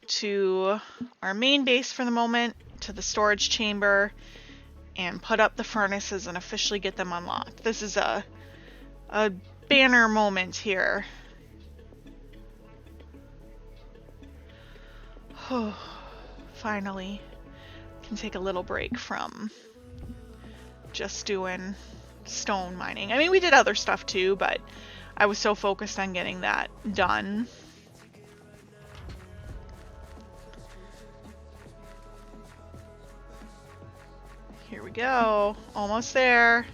to our main base for the moment, to the storage chamber, and put up the furnaces and officially get them unlocked. This is a banner moment here. Finally can take a little break from just doing stone mining. I mean, we did other stuff too, but I was so focused on getting that done. Here we go. Almost there.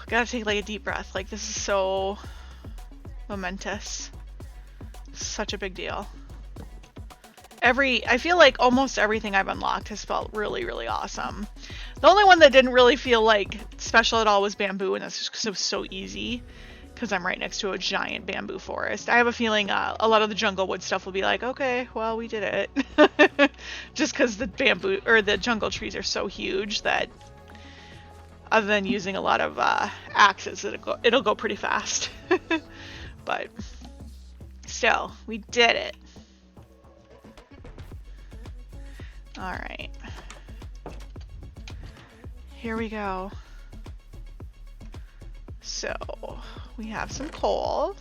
Gotta take like a deep breath. Like, this is so momentous. Such a big deal. I feel like almost everything I've unlocked has felt really, really awesome. The only one that didn't really feel like special at all was bamboo, and that's just because it was so easy, because I'm right next to a giant bamboo forest. I have a feeling a lot of the jungle wood stuff will be like, okay, well, we did it. Just because the bamboo or the jungle trees are so huge that other than using a lot of axes, it'll go pretty fast. But still, we did it. All right, here we go. So we have some coal.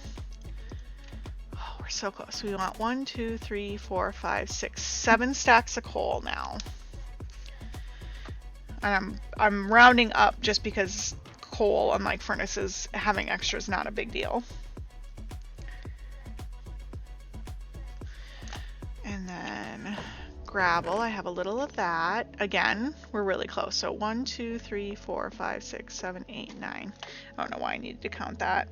Oh, we're so close. We want 1, 2, 3, 4, 5, 6, 7 stacks of coal now. And I'm rounding up just because coal, unlike furnaces, having extra is not a big deal. And then gravel, I have a little of that. Again, we're really close. So 1, 2, 3, 4, 5, 6, 7, 8, 9. I don't know why I needed to count that.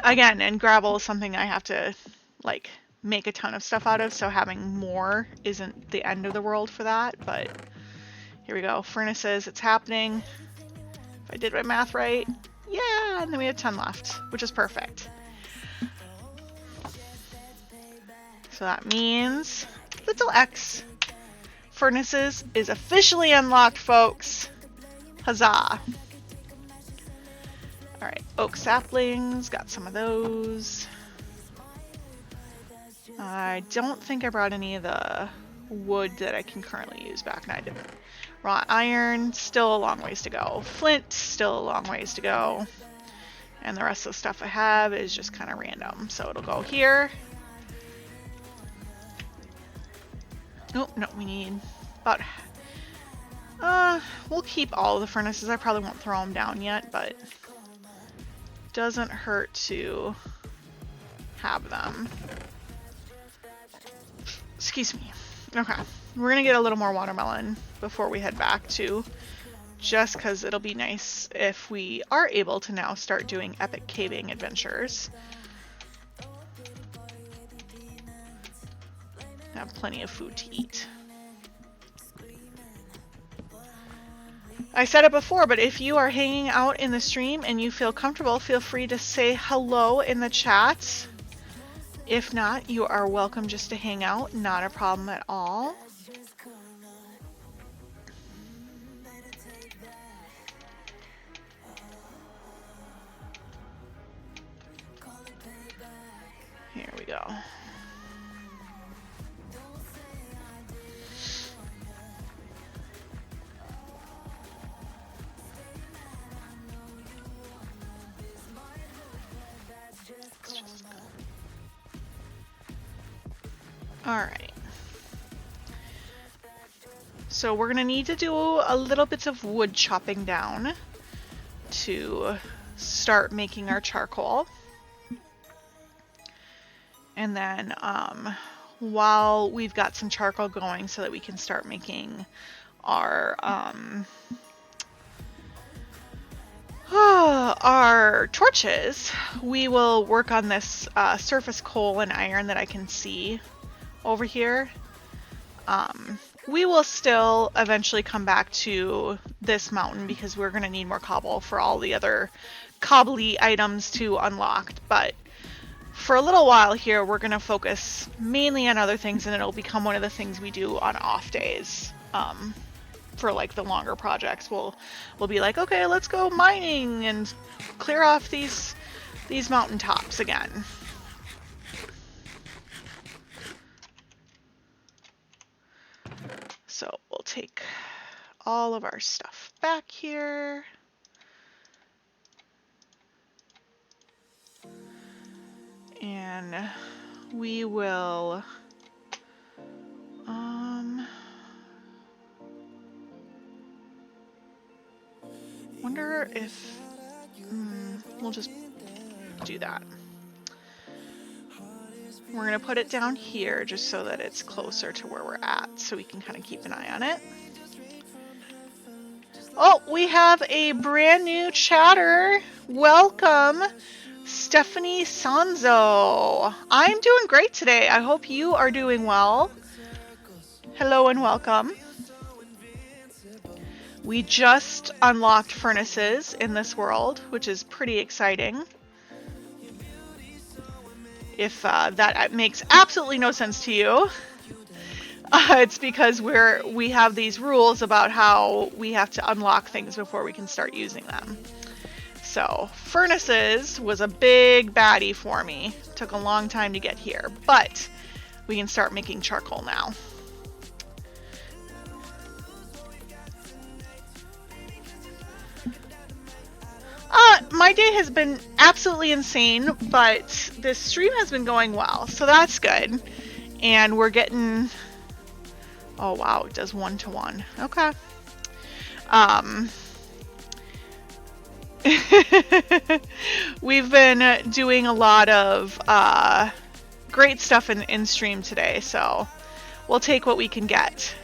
Again, and gravel is something I have to like make a ton of stuff out of, so having more isn't the end of the world for that. But here we go. Furnaces, it's happening. If I did my math right. Yeah, and then we have 10 left, which is perfect. So that means little X. Furnaces is officially unlocked, folks. Huzzah. Alright, oak saplings, got some of those. I don't think I brought any of the wood that I can currently use back, and I didn't. Raw iron, still a long ways to go. Flint, still a long ways to go. And the rest of the stuff I have is just kind of random. So it'll go here. Oh, no, we need about... we'll keep all of the furnaces. I probably won't throw them down yet, but doesn't hurt to have them. Excuse me. Okay, we're gonna get a little more watermelon before we head back too, just because it'll be nice if we are able to now start doing epic caving adventures. Have plenty of food to eat. I said it before, but if you are hanging out in the stream and you feel comfortable, feel free to say hello in the chat. If not, you are welcome just to hang out. Not a problem at all. Here we go. Alright. So we're gonna need to do a little bit of wood chopping down to start making our charcoal. And then while we've got some charcoal going so that we can start making our torches, we will work on this surface coal and iron that I can see over here. We will still eventually come back to this mountain because we're going to need more cobble for all the other cobbly items to unlock, but for a little while here we're going to focus mainly on other things, and it'll become one of the things we do on off days. For like the longer projects, we'll be like, okay, let's go mining and clear off these mountaintops again. So we'll take all of our stuff back here. And we will wonder if we'll just do that. We're going to put it down here just so that it's closer to where we're at, so we can kind of keep an eye on it. Oh, we have a brand new chatter. Welcome, Stephanie Sanzo. I'm doing great today. I hope you are doing well. Hello and welcome. We just unlocked furnaces in this world, which is pretty exciting. If that makes absolutely no sense to you, it's because we have these rules about how we have to unlock things before we can start using them. So furnaces was a big baddie for me. Took a long time to get here, but we can start making charcoal now. My day has been absolutely insane, but this stream has been going well, so that's good. And we're getting... Oh wow, it does 1-to-1. Okay. We've been doing a lot of great stuff in stream today, so we'll take what we can get.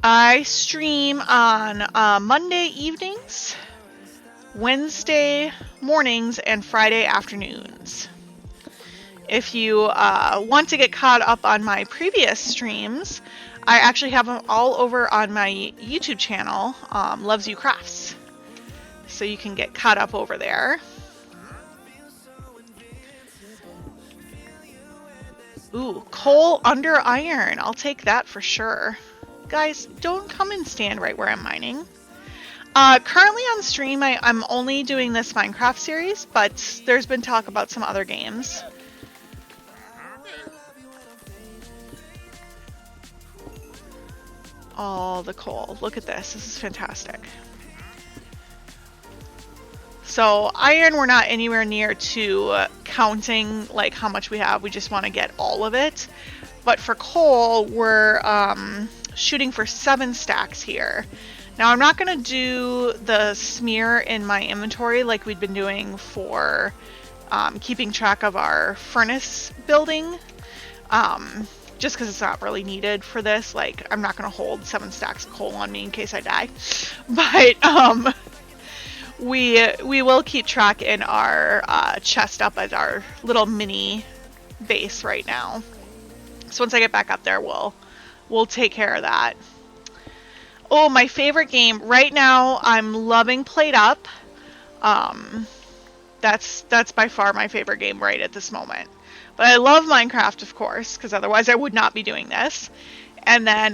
I stream on Monday evenings, Wednesday mornings, and Friday afternoons. If you want to get caught up on my previous streams, I actually have them all over on my YouTube channel, LovesYou Crafts. So you can get caught up over there. Ooh, coal under iron. I'll take that for sure. Guys, don't come and stand right where I'm mining. Currently on stream, I'm only doing this Minecraft series, but there's been talk about some other games. All the coal. Look at this. This is fantastic. So iron, we're not anywhere near to counting like how much we have. We just want to get all of it. But for coal, we're shooting for 7 stacks here. Now I'm not going to do the smear in my inventory like we'd been doing for keeping track of our furnace building. Just because it's not really needed for this. Like, I'm not going to hold 7 stacks of coal on me in case I die. But we will keep track in our chest up as our little mini base right now. So once I get back up there, we'll take care of that. Oh, my favorite game right now. I'm loving Played Up. That's by far my favorite game right at this moment. But I love Minecraft, of course, because otherwise I would not be doing this. And then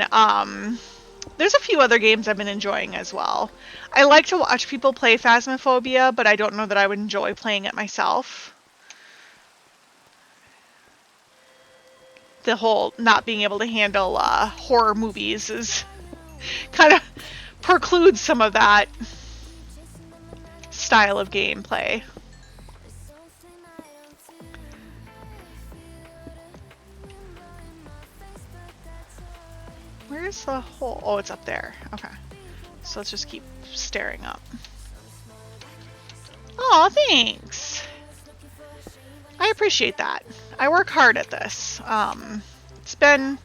there's a few other games I've been enjoying as well. I like to watch people play Phasmophobia, but I don't know that I would enjoy playing it myself. The whole not being able to handle horror movies is kind of precludes some of that style of gameplay. Where's the hole? Oh, it's up there. Okay. So let's just keep staring up. Oh, thanks. I appreciate that. I work hard at this. It's been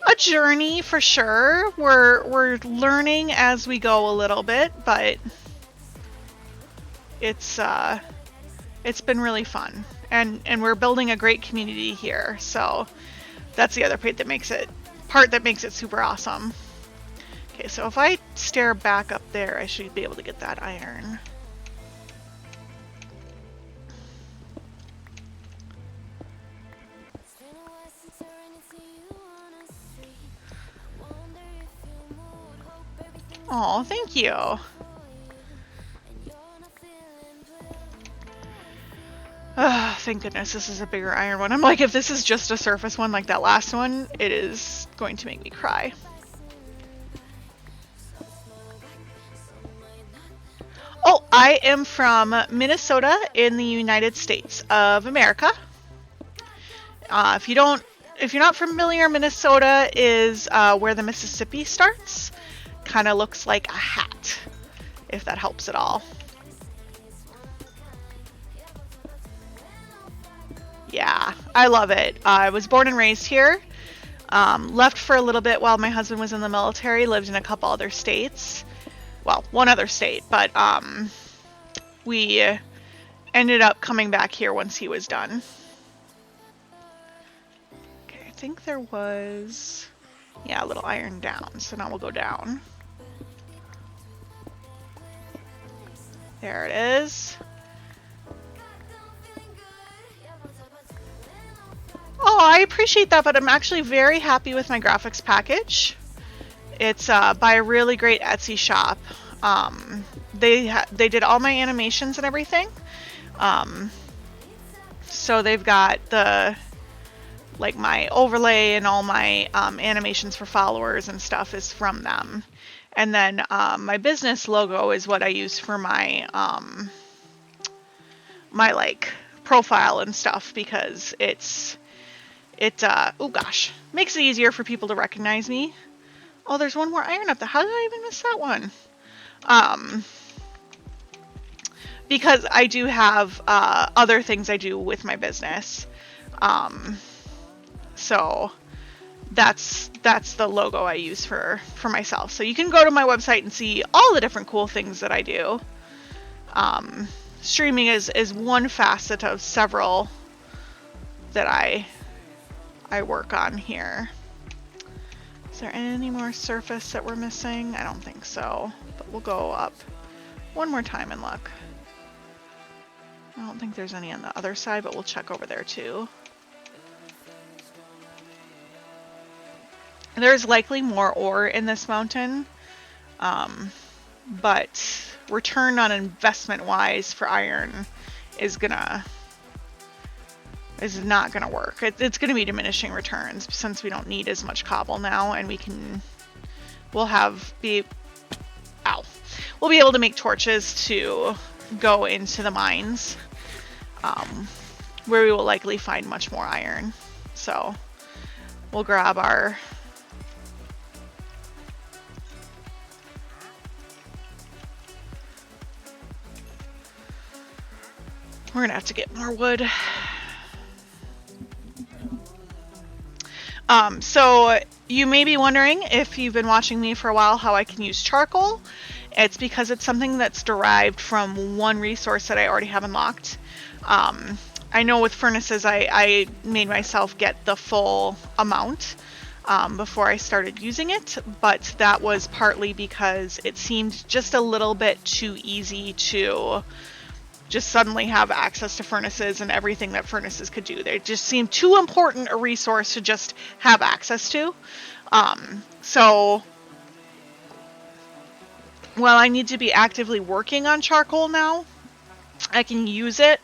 a journey for sure. We're learning as we go a little bit, but it's been really fun. And we're building a great community here. So that's the other part that makes it super awesome. Okay, so if I stare back up there, I should be able to get that iron. Oh, thank you. Oh, thank goodness this is a bigger iron one. I'm like, if this is just a surface one like that last one, it is going to make me cry. Oh, I am from Minnesota in the United States of America. If you're not familiar, Minnesota is where the Mississippi starts. Kind of looks like a hat, if that helps at all. Yeah, I love it. I was born and raised here. Left for a little bit while my husband was in the military, lived in a couple other states. Well, one other state, but we ended up coming back here once he was done. Okay, I think there was, yeah, a little iron down, so now we'll go down. There it is. Oh, I appreciate that, but I'm actually very happy with my graphics package. It's by a really great Etsy shop. They did all my animations and everything. So they've got like my overlay and all my animations for followers and stuff is from them. And then my business logo is what I use for my my like profile and stuff, because it oh gosh, makes it easier for people to recognize me. Oh, there's one more iron up there. How did I even miss that one? Because I do have other things I do with my business. So that's the logo I use for myself. So you can go to my website and see all the different cool things that I do. Streaming is one facet of several that I work on here. Is there any more surface that we're missing? I don't think so, but we'll go up one more time and look. I don't think there's any on the other side, but we'll check over there too. There's likely more ore in this mountain, but return on investment wise for iron is not gonna work. It's gonna be diminishing returns since we don't need as much cobble now, and we'll be able to make torches to go into the mines, where we will likely find much more iron. So we'll grab our we're gonna have to get more wood. So you may be wondering, if you've been watching me for a while, how I can use charcoal. It's because it's something that's derived from one resource that I already have unlocked. I know with furnaces, I made myself get the full amount before I started using it, but that was partly because it seemed just a little bit too easy to just suddenly have access to furnaces and everything that furnaces could do. They just seemed too important a resource to just have access to. So while I need to be actively working on charcoal now, I can use it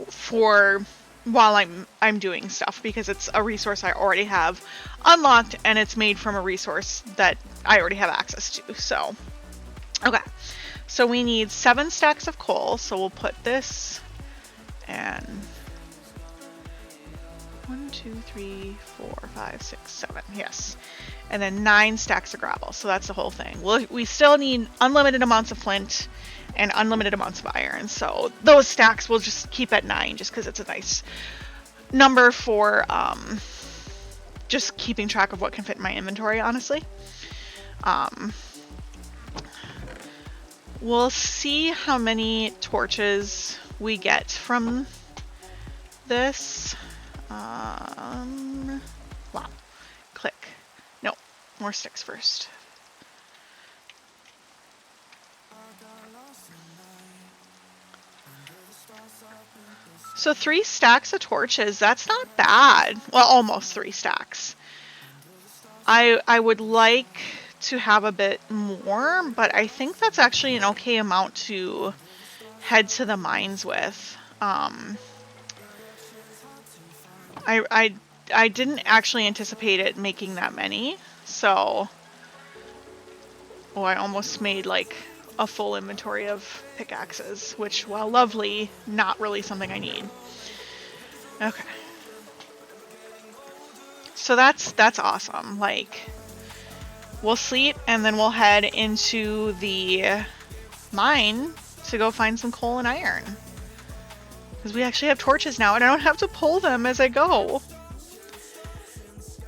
for while I'm doing stuff, because it's a resource I already have unlocked and it's made from a resource that I already have access to. So okay, so we need 7 stacks of coal, so we'll put this and 1, 2, 3, 4, 5, 6, 7, yes, and then 9 stacks of gravel. So that's the whole thing. We still need unlimited amounts of flint and unlimited amounts of iron, so those stacks we'll just keep at 9 just because it's a nice number for just keeping track of what can fit in my inventory, honestly. We'll see how many torches we get from this. Wow. Click. No, more sticks first. So 3 stacks of torches, that's not bad. Well, almost 3 stacks. I would like to have a bit more, but I think that's actually an okay amount to head to the mines with. I didn't actually anticipate it making that many, so I almost made like a full inventory of pickaxes, which, while lovely, not really something I need. Okay. So that's awesome. Like, we'll sleep and then we'll head into the mine to go find some coal and iron. Because we actually have torches now and I don't have to pull them as I go.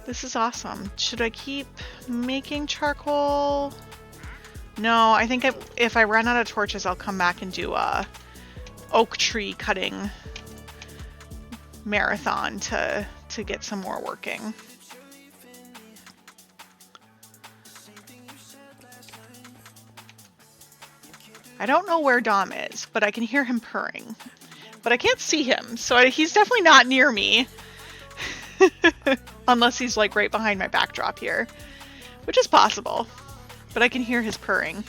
This is awesome. Should I keep making charcoal? No, I think if I run out of torches, I'll come back and do a oak tree cutting marathon to get some more working. I don't know where Dom is, but I can hear him purring. But I can't see him, so he's definitely not near me. Unless he's like right behind my backdrop here, which is possible. But I can hear his purring.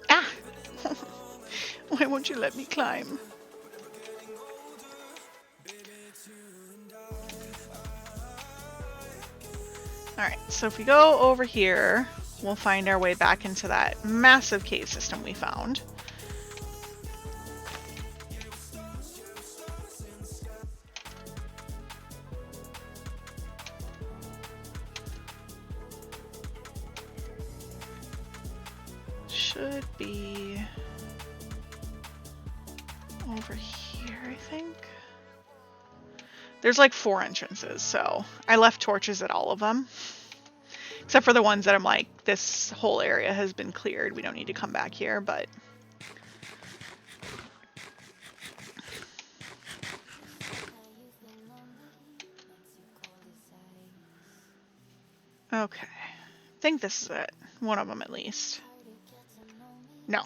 Ah! Why won't you let me climb? Alright, so if we go over here, we'll find our way back into that massive cave system we found. Should be over here, I think. There's like 4 entrances, so I left torches at all of them. Except for the ones that I'm like, this whole area has been cleared. We don't need to come back here, but... Okay. I think this is it. One of them at least. No.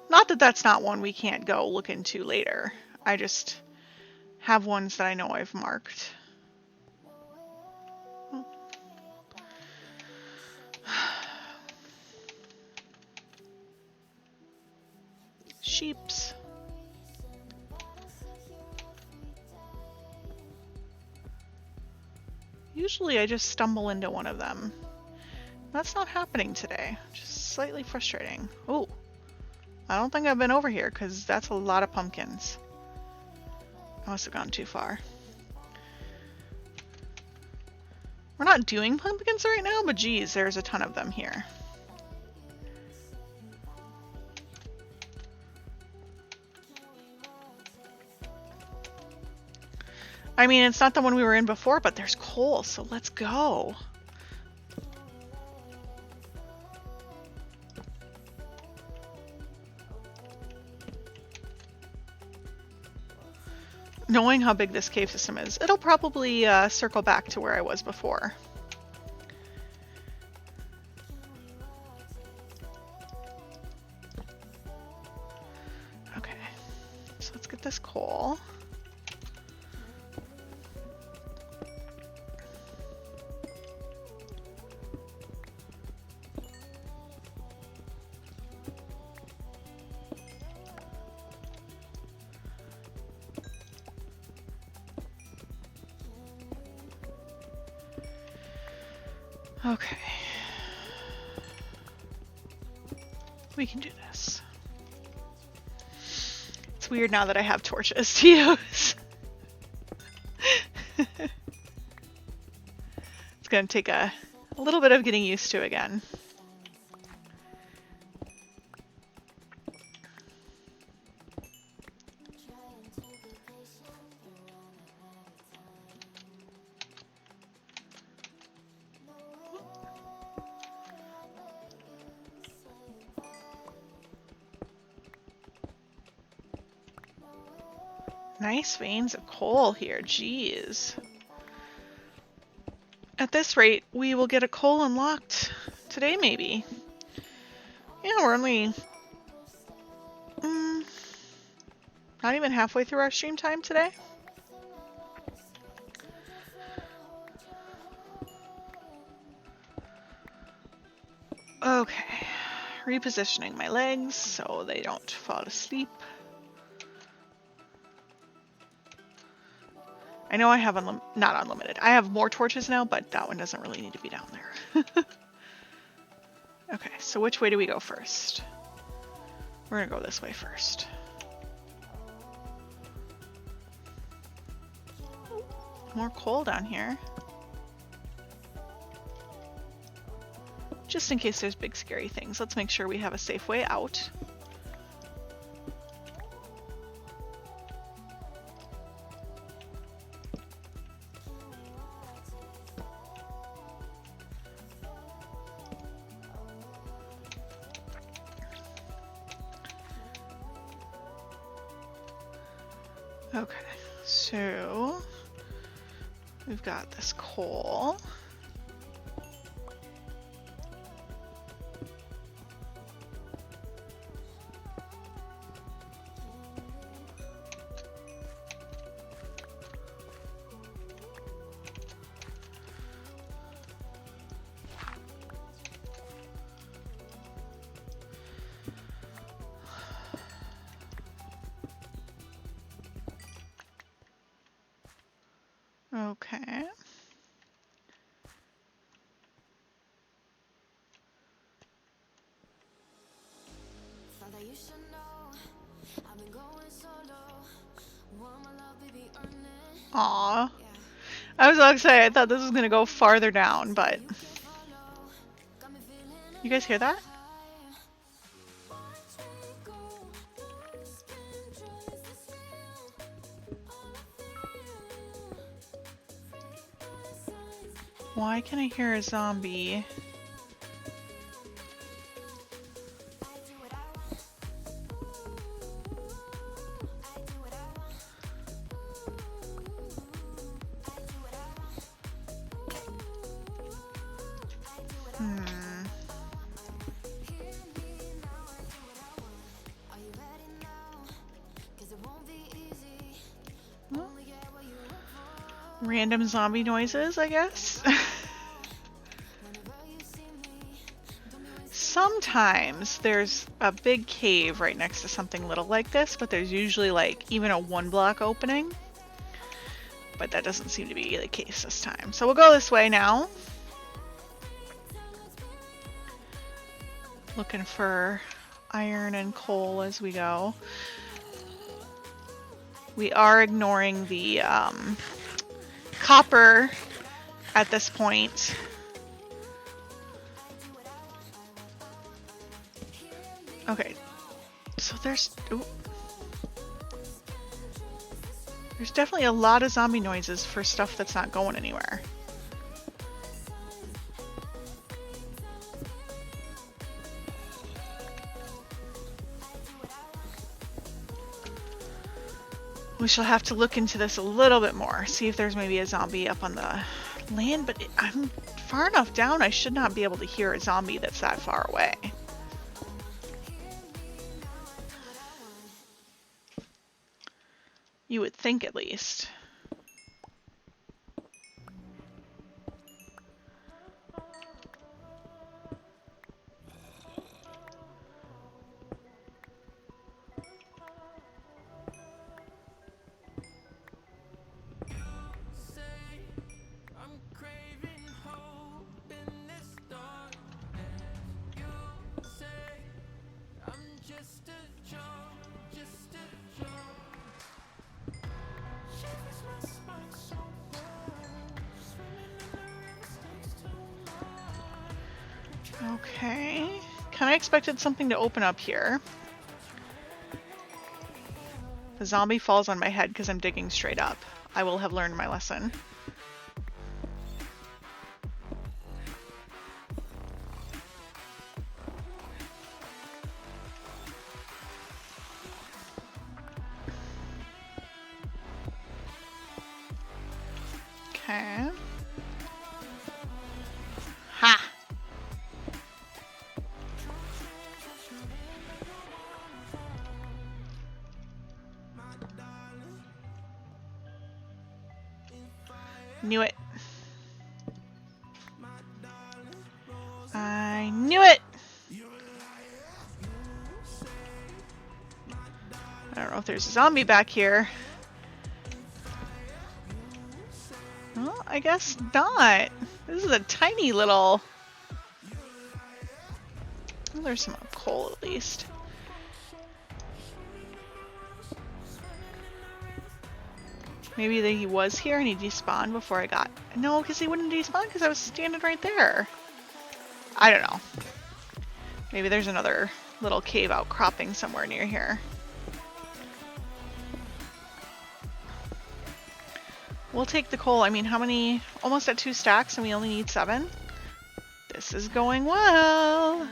Not that that's not one we can't go look into later. I just have ones that I know I've marked. Sheeps. Usually I just stumble into one of them. That's not happening today. Just slightly frustrating. Oh, I don't think I've been over here because that's a lot of pumpkins. I must have gone too far. We're not doing pumpkins right now, but geez, there's a ton of them here. I mean, it's not the one we were in before, but there's coal, so let's go. Knowing how big this cave system is, it'll probably circle back to where I was before. Okay, so let's get this coal. Okay. We can do this. It's weird now that I have torches to use. It's gonna take a little bit of getting used to again. Nice veins of coal here, jeez. At this rate, we will get a coal unlocked today, maybe. Yeah, we're only not even halfway through our stream time today. Okay, repositioning my legs so they don't fall asleep. I know I have not unlimited. I have more torches now, but that one doesn't really need to be down there. Okay, so which way do we go first? We're gonna go this way first. More coal down here. Just in case there's big scary things, let's make sure we have a safe way out. Okay, so we've got this coal. Okay. Aw. I was all excited. I thought this was gonna go farther down, but... You guys hear that? Why can I hear a zombie? Random zombie noises, I guess. Sometimes there's a big cave right next to something little like this, but there's usually like even a 1-block opening. But that doesn't seem to be the case this time. So we'll go this way now. Looking for iron and coal as we go. We are ignoring the copper at this point. Okay, so there's definitely a lot of zombie noises for stuff that's not going anywhere. We shall have to look into this a little bit more, see if there's maybe a zombie up on the land, but I'm far enough down I should not be able to hear a zombie that's that far away. You would think, at least. Okay. Kinda expected something to open up here. The zombie falls on my head because I'm digging straight up. I will have learned my lesson. Okay. Ha! Knew it. I knew it! I don't know if there's a zombie back here. Well, I guess not. This is a tiny little... Well, there's some coal at least. Maybe he was here and he despawned before I got... No, because he wouldn't despawn because I was standing right there. I don't know. Maybe there's another little cave outcropping somewhere near here. We'll take the coal. I mean, how many? Almost at 2 stacks and we only need 7? This is going well.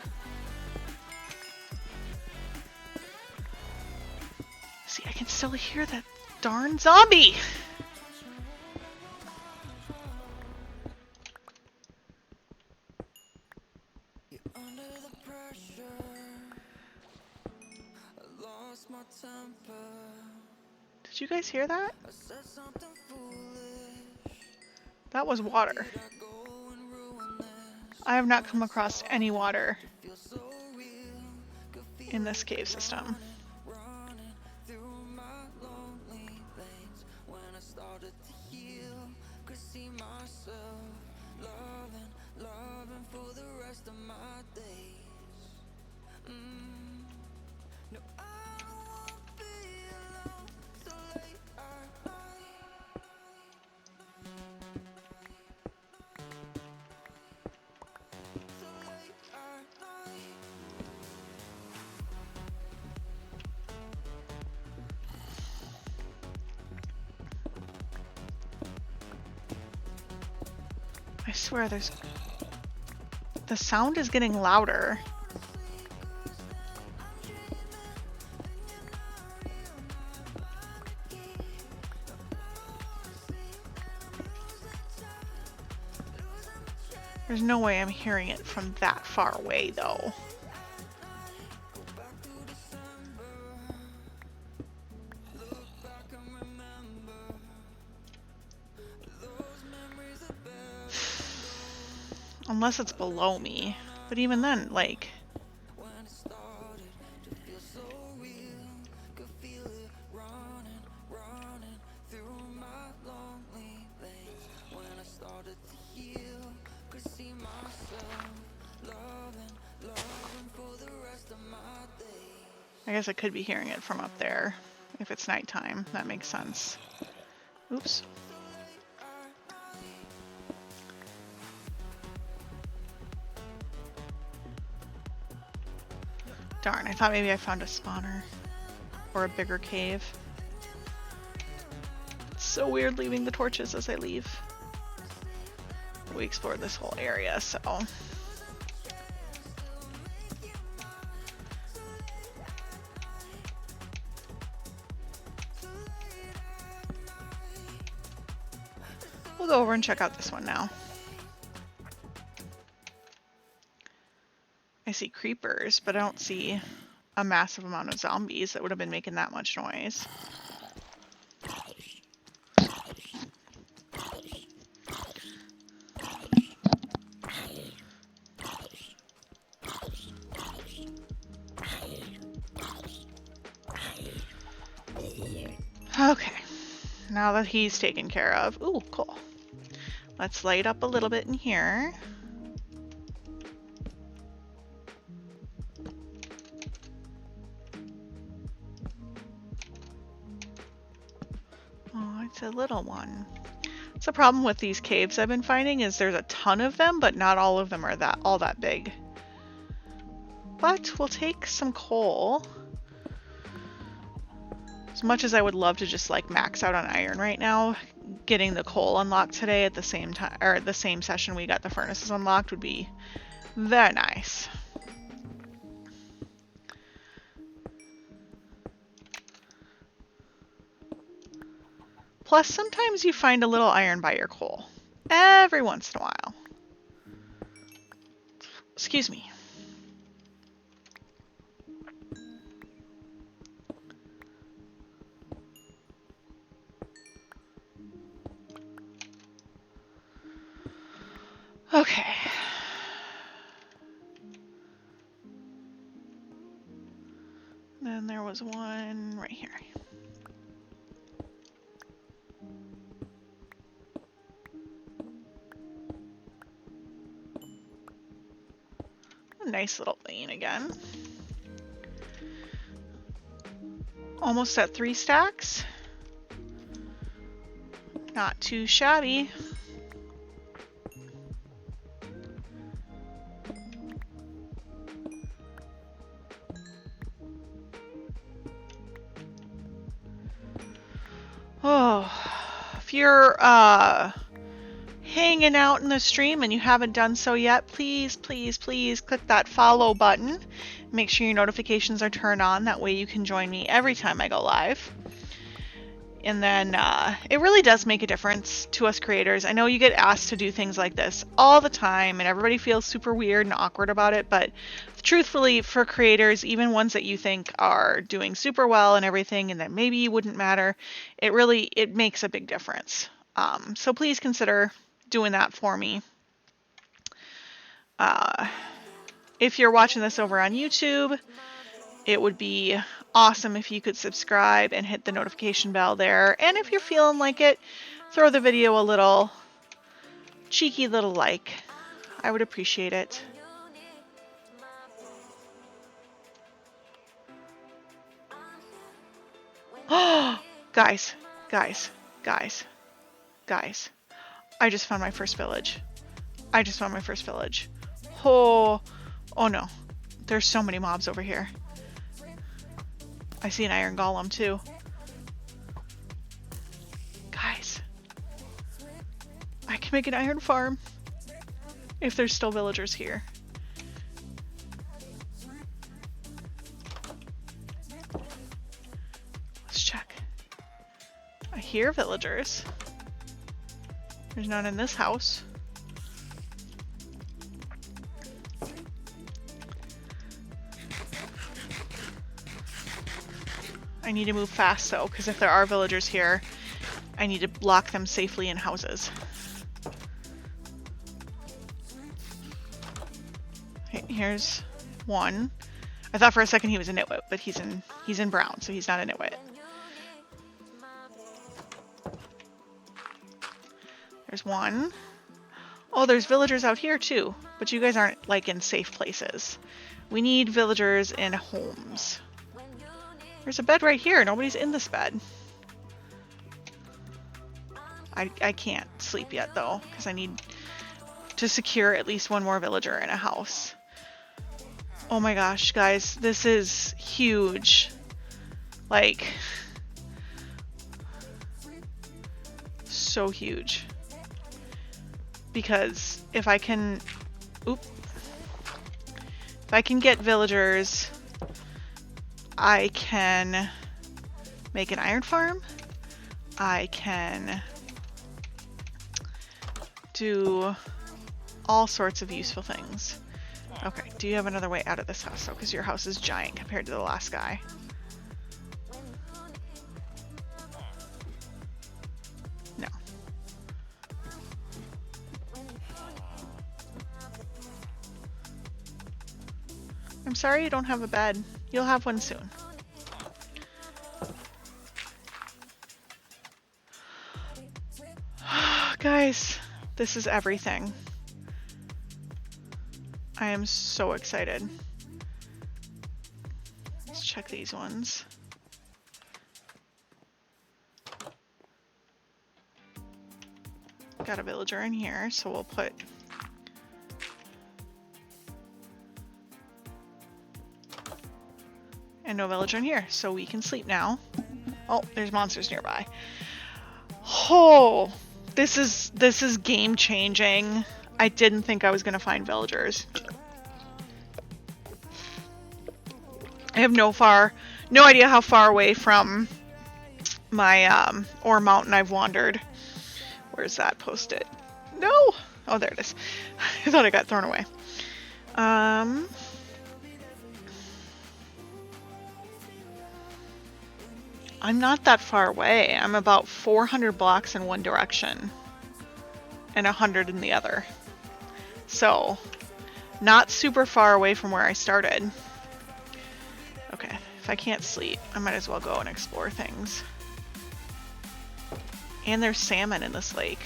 See, I can still hear that darn zombie. Did you guys hear that? That was water. I have not come across any water in this cave system. I swear there's... The sound is getting louder. There's no way I'm hearing it from that far away, though. Unless it's below me. But even then, like... I guess I could be hearing it from up there if it's nighttime. That makes sense. Oops. Darn, I thought maybe I found a spawner or a bigger cave. It's so weird leaving the torches as I leave. We explored this whole area, so... we'll go over and check out this one now. I see creepers, but I don't see a massive amount of zombies that would have been making that much noise. Okay, now that he's taken care of, ooh, cool. Let's light up a little bit in here. Oh, it's a little one. It's a problem with these caves I've been finding is there's a ton of them, but not all of them are all that big. But we'll take some coal. As much as I would love to just like max out on iron right now, getting the coal unlocked today at the same time, or the same session we got the furnaces unlocked would be very nice. Plus, sometimes you find a little iron by your coal. Every once in a while. Excuse me. Okay. Then there was one right here. A nice little lane again. Almost at 3 stacks. Not too shabby. Oh, if you're hanging out in the stream and you haven't done so yet, please, please, please click that follow button. Make sure your notifications are turned on. That way you can join me every time I go live. And then it really does make a difference to us creators. I know you get asked to do things like this all the time and everybody feels super weird and awkward about it, but truthfully for creators, even ones that you think are doing super well and everything and that maybe you wouldn't matter, it makes a big difference. So please consider doing that for me. If you're watching this over on YouTube, it would be awesome if you could subscribe and hit the notification bell there. And if you're feeling like it, throw the video a little cheeky little like. I would appreciate it. Oh, guys. I just found my first village. Oh no. There's so many mobs over here. I see an iron golem too. Guys, I can make an iron farm if there's still villagers here. Let's check. I hear villagers. There's none in this house. I need to move fast though, because if there are villagers here, I need to lock them safely in houses. Here's one. I thought for a second he was a nitwit, but he's in brown, so he's not a nitwit. There's one. Oh, there's villagers out here too, but you guys aren't like in safe places. We need villagers in homes. There's a bed right here. Nobody's in this bed. I can't sleep yet though, because I need to secure at least one more villager in a house. Oh my gosh, guys, this is huge. Like, so huge. Because if I can, if I can get villagers, I can make an iron farm. I can do all sorts of useful things. Okay, do you have another way out of this house though? Because your house is giant compared to the last guy. No. I'm sorry you don't have a bed. You'll have one soon. Guys, this is everything. I am so excited. Let's check these ones. Got a villager in here, so we'll put and no villager in here, so we can sleep now. Oh, there's monsters nearby. Oh, this is game changing. I didn't think I was gonna find villagers. I have no idea how far away from my ore mountain I've wandered. Where's that posted? No! Oh, there it is. I thought it got thrown away. I'm not that far away. I'm about 400 blocks in one direction and 100 in the other. So, not super far away from where I started. Okay, if I can't sleep, I might as well go and explore things. And there's salmon in this lake.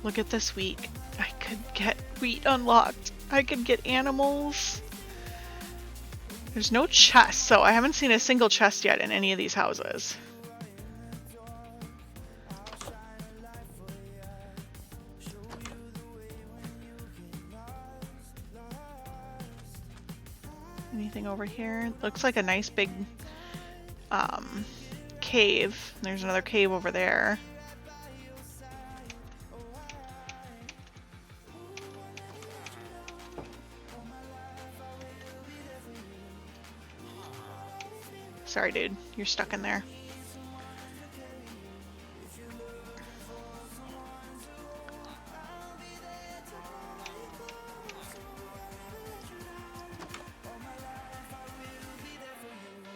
Look at this wheat. I could get wheat unlocked. I could get animals. There's no chest, so I haven't seen a single chest yet in any of these houses. Anything over here? Looks like a nice big cave. There's another cave over there. Sorry, dude. You're stuck in there.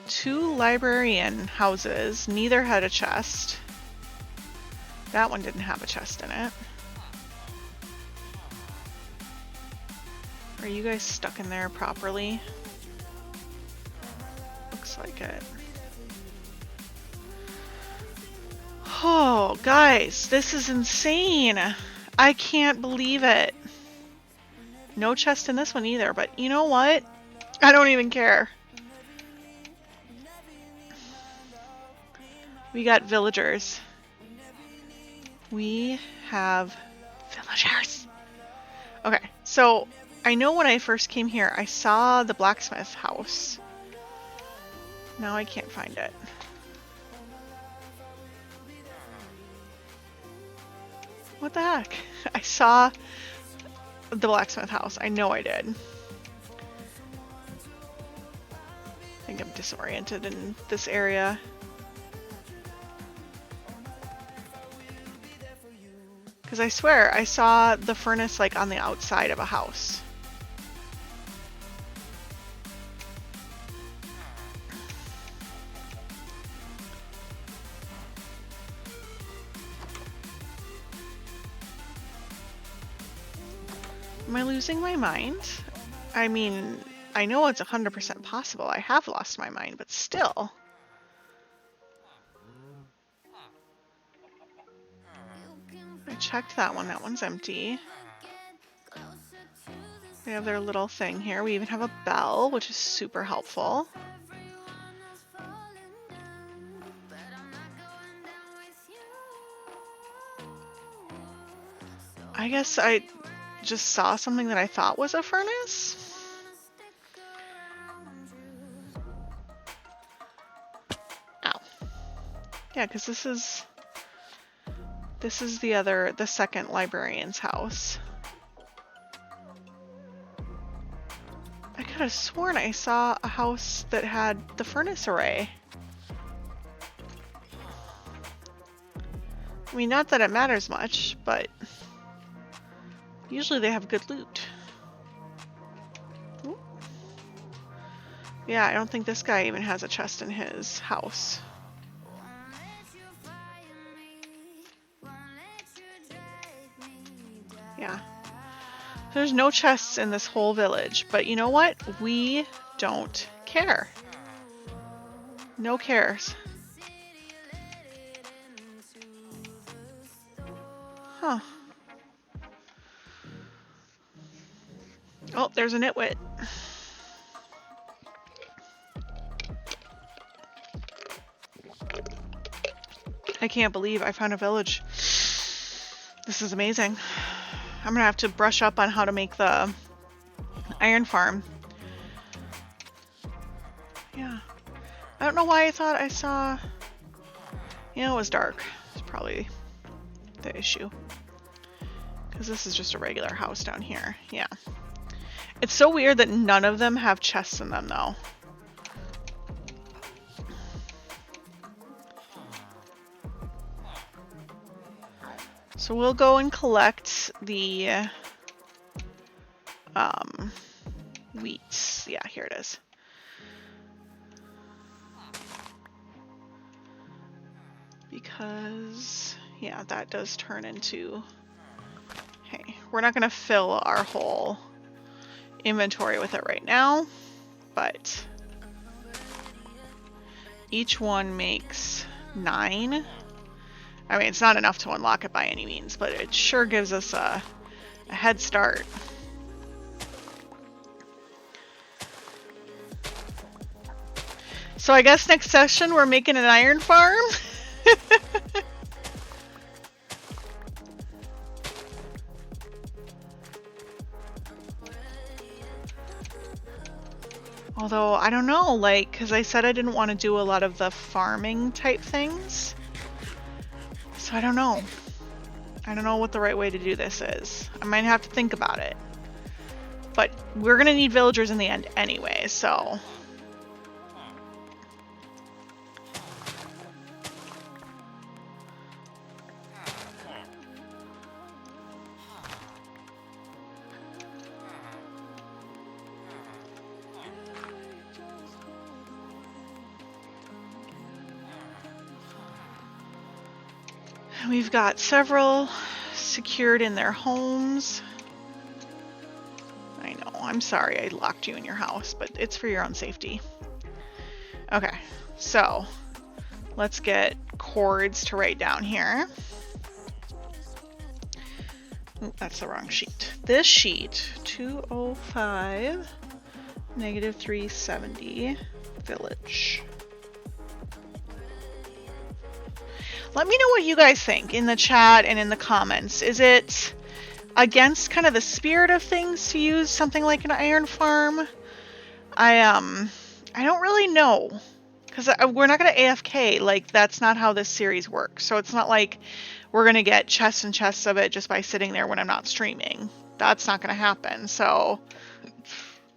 Two librarian houses. Neither had a chest. That one didn't have a chest in it. Are you guys stuck in there properly? Looks like it. Oh, guys, this is insane. I can't believe it. No chest in this one either, but you know what? I don't even care. We got villagers. We have villagers. Okay, so I know when I first came here, I saw the blacksmith house. Now I can't find it. What the heck? I saw the blacksmith house. I know I did. I think I'm disoriented in this area. Because I swear, I saw the furnace like on the outside of a house. Am I losing my mind? I mean, I know it's 100% possible. I have lost my mind, but still. I checked that one. That one's empty. They have their little thing here. We even have a bell, which is super helpful. I guess I just saw something that I thought was a furnace. Ow. Yeah, because this is the second librarian's house. I could have sworn I saw a house that had the furnace array. I mean, not that it matters much, but usually they have good loot. Ooh. Yeah, I don't think this guy even has a chest in his house. Yeah. There's no chests in this whole village, but you know what? We don't care. No cares. Huh. Oh, there's a nitwit. I can't believe I found a village. This is amazing. I'm gonna have to brush up on how to make the iron farm. Yeah. I don't know why I thought I saw... You know, it was dark. It's probably the issue. Because this is just a regular house down here. Yeah. It's so weird that none of them have chests in them, though. So we'll go and collect the wheat. Yeah, here it is. Because, yeah, that does turn into... Hey, we're not going to fill our whole inventory with it right now, but each one makes 9. I mean, it's not enough to unlock it by any means, but it sure gives us a head start. So I guess next session we're making an iron farm. Although, I don't know, like, because I said I didn't want to do a lot of the farming type things. So I don't know. I don't know what the right way to do this is. I might have to think about it. But we're going to need villagers in the end anyway, so... We've got several secured in their homes. I know, I'm sorry I locked you in your house, but it's for your own safety. Okay, so let's get chords to write down here. Ooh, that's the wrong sheet. This sheet, 205, -370, village. Let me know what you guys think in the chat and in the comments. Is it against kind of the spirit of things to use something like an iron farm? I don't really know, because we're not going to AFK. Like, that's not how this series works. So it's not like we're going to get chests and chests of it just by sitting there when I'm not streaming. That's not going to happen. So,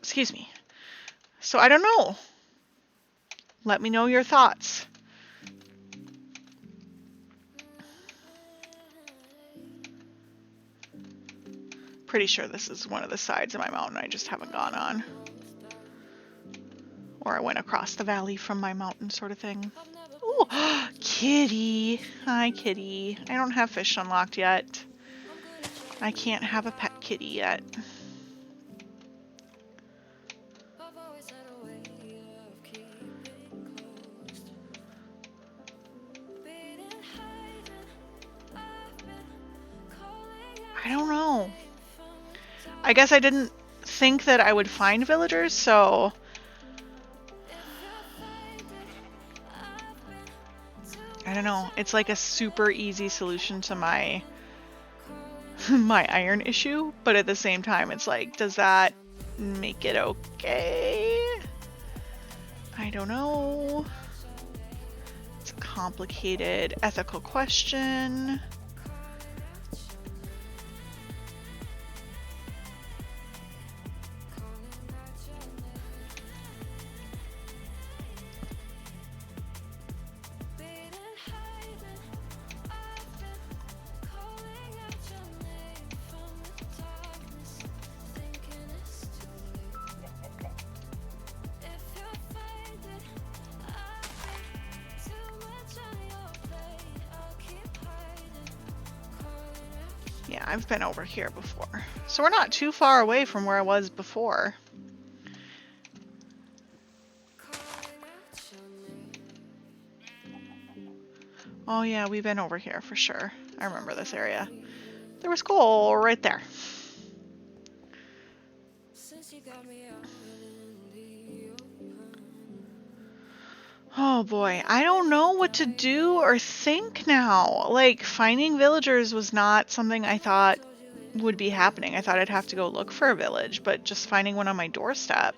excuse me. So I don't know. Let me know your thoughts. Pretty sure this is one of the sides of my mountain I just haven't gone on. Or I went across the valley from my mountain sort of thing. Ooh, kitty. Hi, kitty. I don't have fish unlocked yet. I can't have a pet kitty yet. I don't know. I guess I didn't think that I would find villagers, so I don't know. It's like a super easy solution to my my iron issue, but at the same time it's like, does that make it okay? I don't know. It's a complicated ethical question. Yeah, I've been over here before. So we're not too far away from where I was before. Oh yeah, we've been over here for sure. I remember this area. There was coal right there. Oh boy, I don't know what to do or think now. Like, finding villagers was not something I thought would be happening. I thought I'd have to go look for a village, but just finding one on my doorstep.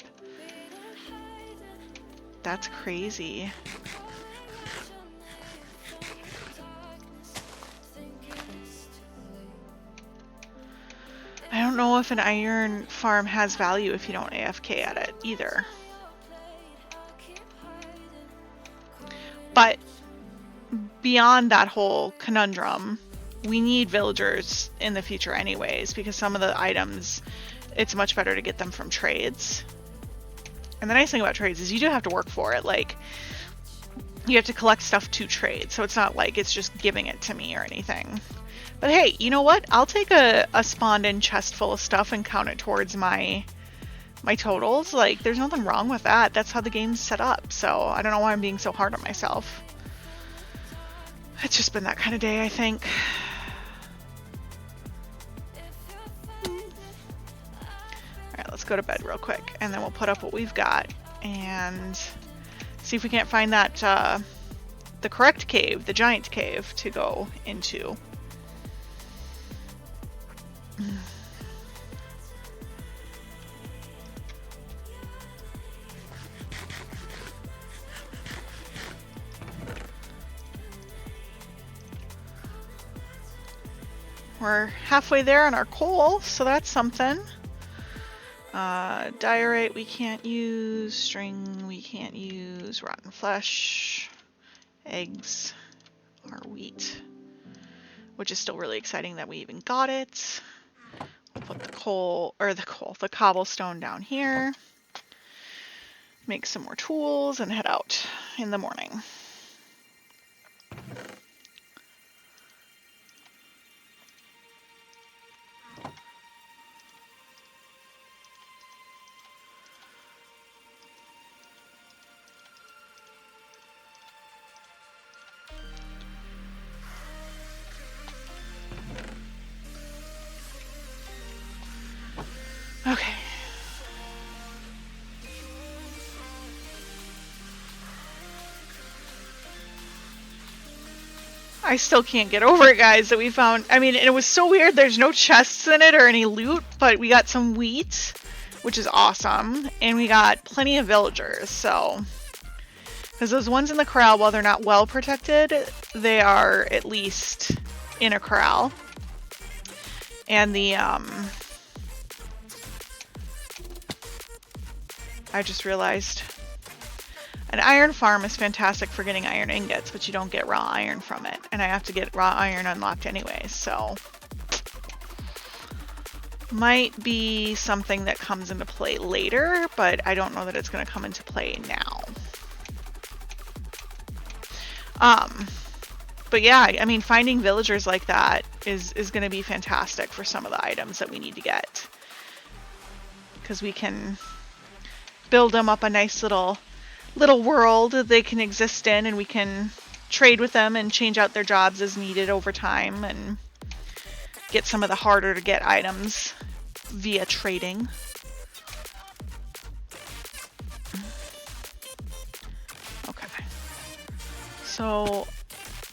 That's crazy. I don't know if an iron farm has value if you don't AFK at it either. But beyond that whole conundrum, we need villagers in the future anyways, because some of the items, it's much better to get them from trades. And the nice thing about trades is you do have to work for it. Like, you have to collect stuff to trade, so it's not like it's just giving it to me or anything. But hey, you know what? I'll take a spawned-in chest full of stuff and count it towards my totals. Like, there's nothing wrong with that. That's how the game's set up, so I don't know why I'm being so hard on myself. It's just been that kind of day, I think. Alright, let's go to bed real quick, and then we'll put up what we've got, and see if we can't find that, the correct cave, the giant cave, to go into. We're halfway there on our coal, so that's something. Diorite we can't use, string we can't use, rotten flesh, eggs, our wheat, which is still really exciting that we even got it. We'll put the cobblestone down here, make some more tools, and head out in the morning. Okay. I still can't get over it, guys, that we found. I mean, it was so weird. There's no chests in it or any loot, but we got some wheat, which is awesome, and we got plenty of villagers, so. Because those ones in the corral, while they're not well protected, they are at least in a corral. And the, I just realized an iron farm is fantastic for getting iron ingots, but you don't get raw iron from it. And I have to get raw iron unlocked anyway, so might be something that comes into play later, but I don't know that it's going to come into play now. But yeah, I mean, finding villagers like that is going to be fantastic for some of the items that we need to get. Because we can build them up a nice little world that they can exist in, and we can trade with them and change out their jobs as needed over time and get some of the harder to get items via trading. Okay. So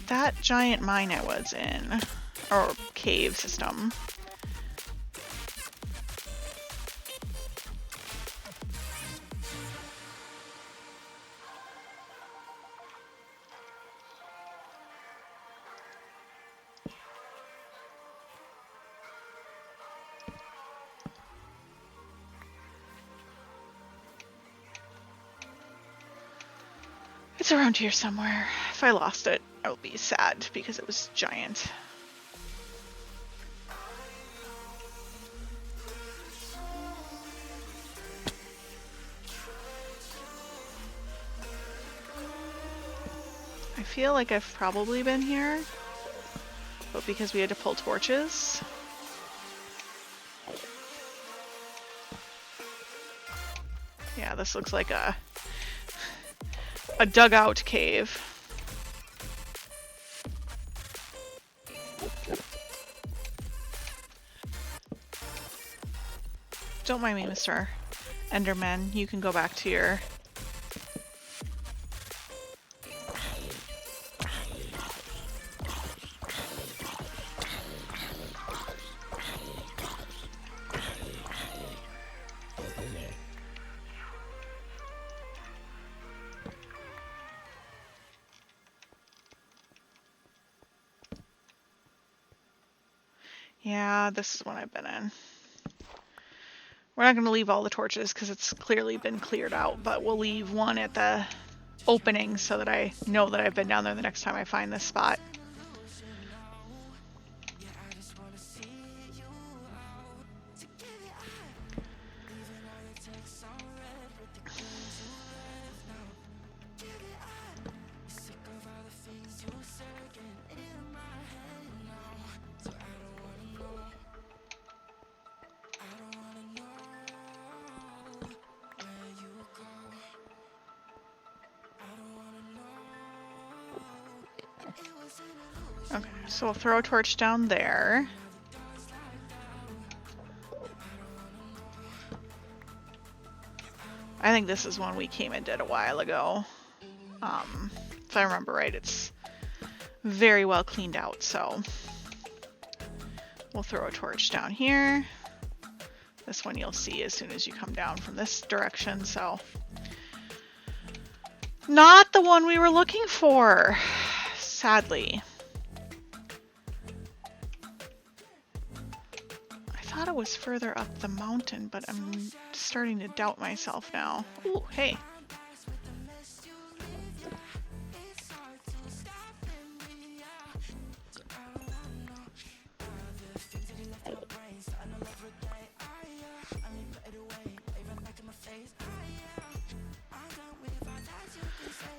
that giant mine I was in, or cave system, it's around here somewhere. If I lost it, I will be sad because it was giant. I feel like I've probably been here, but because we had to pull torches. Yeah, this looks like a dugout cave. Don't mind me, Mr. Enderman. You can go back to your... Yeah, this is one I've been in. We're not going to leave all the torches because it's clearly been cleared out, but we'll leave one at the opening so that I know that I've been down there the next time I find this spot. Okay, so we'll throw a torch down there. I think this is one we came and did a while ago. If I remember right, it's very well cleaned out, so we'll throw a torch down here. This one you'll see as soon as you come down from this direction, so not the one we were looking for, sadly. I thought it was further up the mountain, but I'm starting to doubt myself now. Ooh, hey.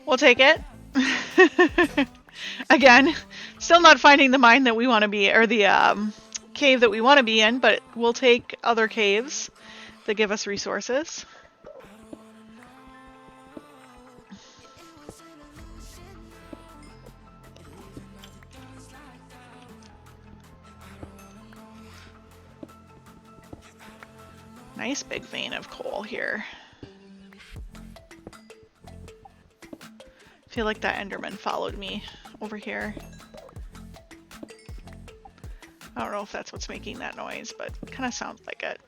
We'll take it. Again, still not finding the mine that we want to be, or the cave that we want to be in, but we'll take other caves that give us resources. Nice big vein of coal here. I feel like that Enderman followed me over here. I don't know if that's what's making that noise, but it kind of sounds like it.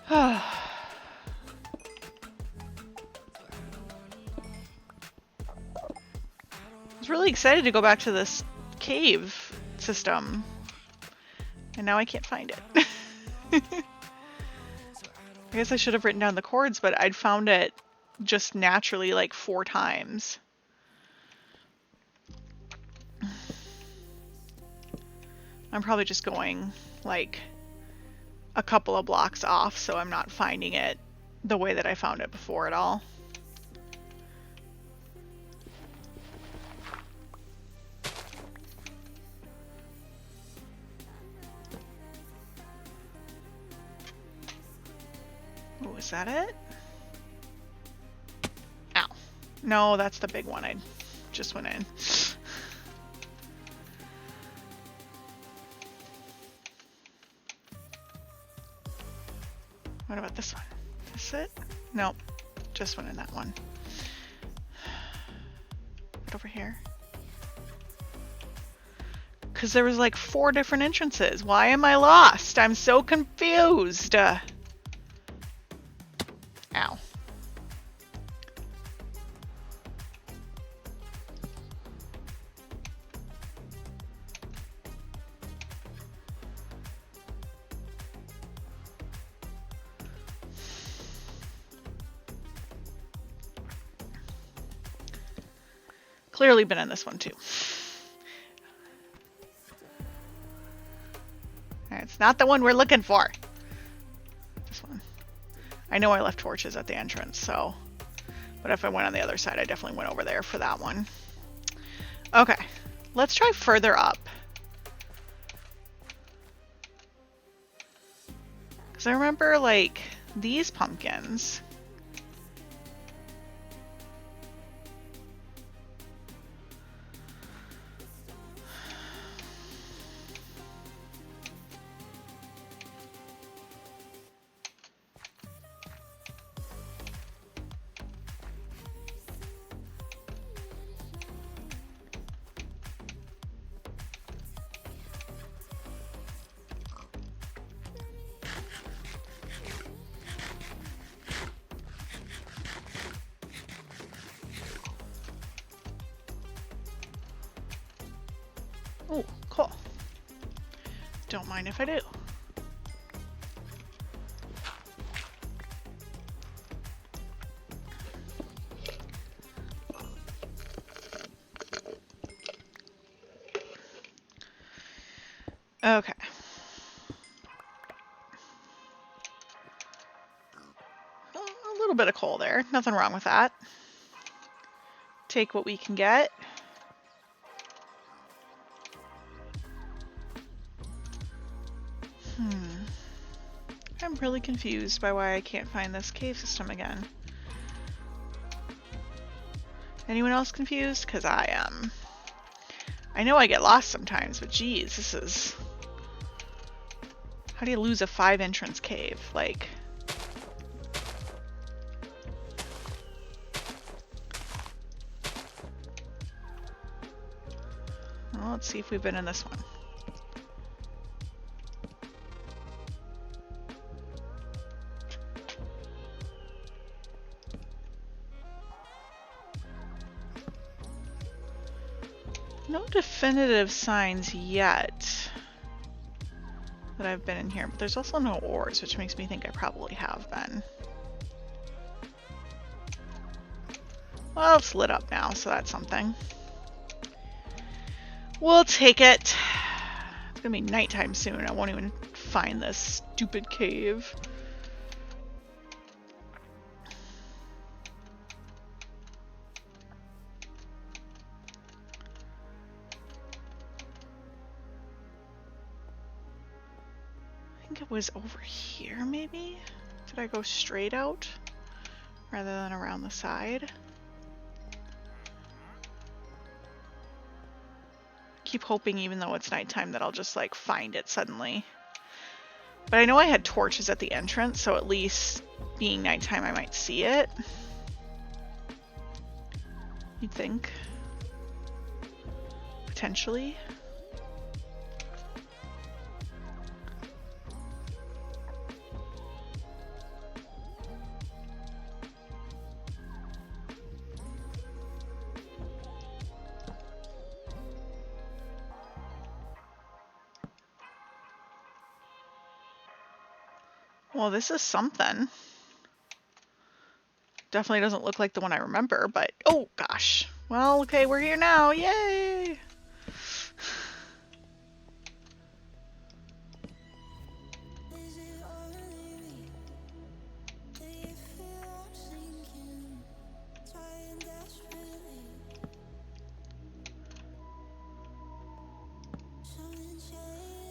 I was really excited to go back to this cave system, and now I can't find it. I guess I should have written down the chords, but I'd found it just naturally like 4 times. I'm probably just going like a couple of blocks off, so I'm not finding it the way that I found it before at all. Is that it? Ow. No, that's the big one I just went in. What about this one? Is this it? Nope. Just went in that one. Right over here. Because there was like 4 different entrances. Why am I lost? I'm so confused. Ow. Clearly been in this one too. It's not the one we're looking for. This one. I know I left torches at the entrance, so. But if I went on the other side, I definitely went over there for that one. Okay, let's try further up. Because I remember, like, these pumpkins. Oh, cool. Don't mind if I do. Okay. A little bit of coal there. Nothing wrong with that. Take what we can get. I'm really confused by why I can't find this cave system again. Anyone else confused? Because I am. I know I get lost sometimes, but geez, this is... How do you lose a 5-entrance cave? Like... Well, let's see if we've been in this one. No definitive signs yet that I've been in here, but there's also no ores, which makes me think I probably have been. Well, it's lit up now, so that's something. We'll take it. It's gonna be nighttime soon. I won't even find this stupid cave. I think it was over here, maybe? Did I go straight out rather than around the side? Keep hoping, even though it's nighttime, that I'll just like find it suddenly. But I know I had torches at the entrance, so at least being nighttime I might see it. You'd think. Potentially. Well, this is something. Definitely doesn't look like the one I remember, but oh gosh. Well, okay, we're here now. Yay!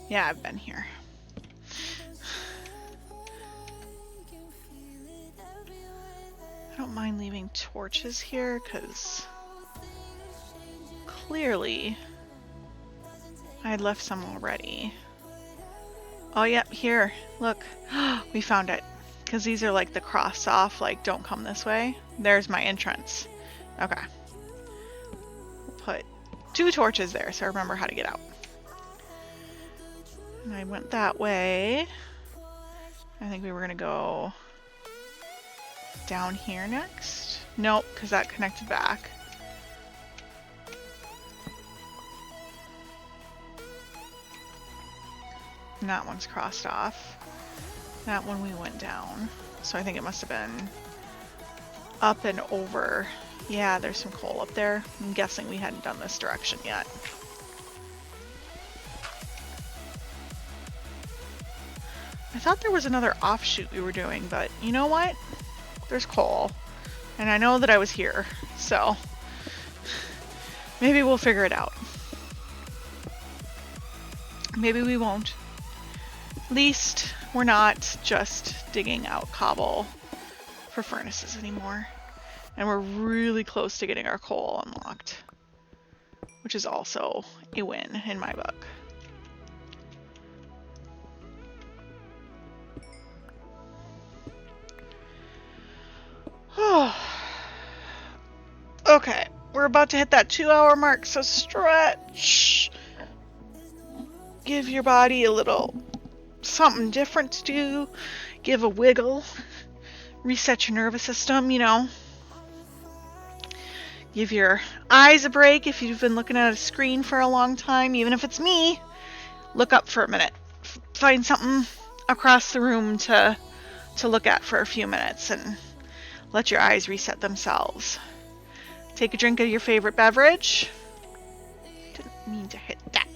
Yeah, I've been here. I don't mind leaving torches here because clearly I had left some already. Oh, yep, here, look. We found it. Because these are like the cross off, like, don't come this way. There's my entrance. Okay. We'll put 2 torches there so I remember how to get out. And I went that way. I think we were going to go down here next. Nope, because that connected back. And that one's crossed off. That one we went down. So I think it must have been up and over. Yeah, there's some coal up there. I'm guessing we hadn't done this direction yet. I thought there was another offshoot we were doing, but you know what? There's coal. And I know that I was here, so maybe we'll figure it out. Maybe we won't. At least we're not just digging out cobble for furnaces anymore. And we're really close to getting our coal unlocked, which is also a win in my book. Okay, we're about to hit that 2-hour mark, so stretch. Give your body a little something different to do. Give a wiggle. Reset your nervous system, you know. Give your eyes a break if you've been looking at a screen for a long time, even if it's me. Look up for a minute. Find something across the room to look at for a few minutes and let your eyes reset themselves. Take a drink of your favorite beverage. Didn't mean to hit that.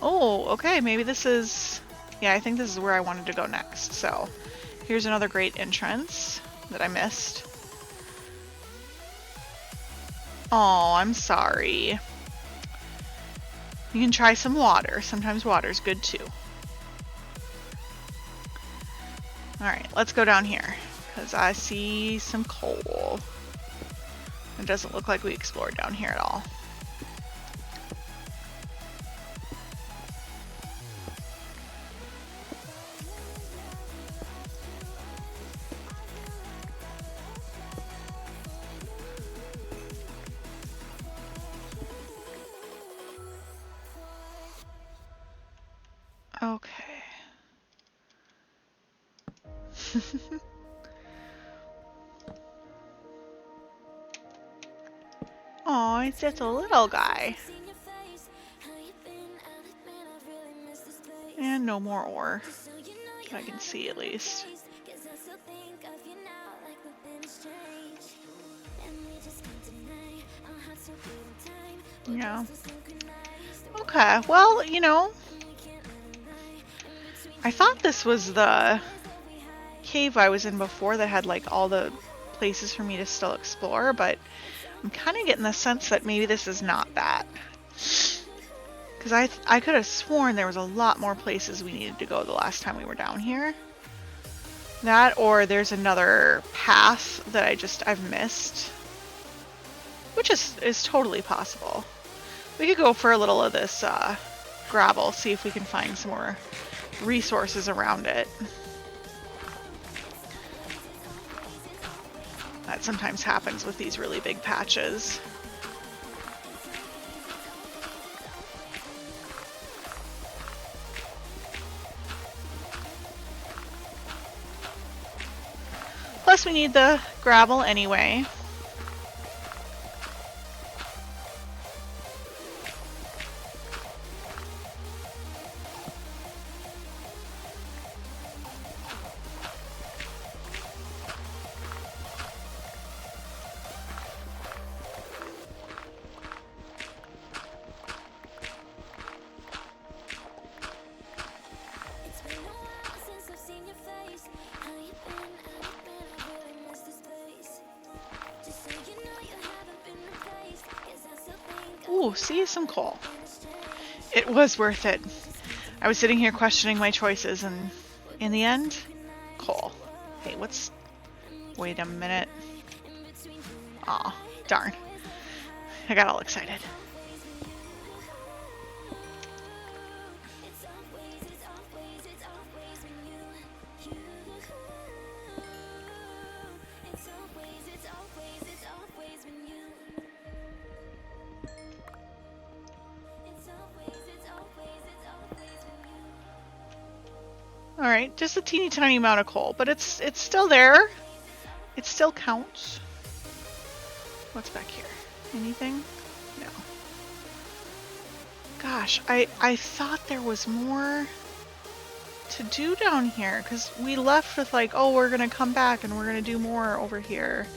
Oh, okay, maybe this is... Yeah, I think this is where I wanted to go next. So, here's another great entrance that I missed. Oh, I'm sorry. You can try some water. Sometimes water's good too. Alright, let's go down here, because I see some coal. It doesn't look like we explored down here at all. Okay. Oh, it's just a little guy. And no more ore. That I can see at least. Yeah. Okay, well, you know, I thought this was the cave I was in before that had like all the places for me to still explore, but I'm kind of getting the sense that maybe this is not that. Because I could have sworn there was a lot more places we needed to go the last time we were down here. That, or there's another path that I've missed. Which is totally possible. We could go for a little of this gravel, see if we can find some more resources around it. That sometimes happens with these really big patches. Plus we need the gravel anyway. Ooh, see, some coal. It was worth it. I was sitting here questioning my choices, and in the end, coal. Hey, what's... Wait a minute. Aw, darn. I got all excited. Alright, just a teeny tiny amount of coal, but it's still there. It still counts. What's back here? Anything? No. Gosh, I thought there was more to do down here, because we left with like, oh, we're gonna come back and we're gonna do more over here.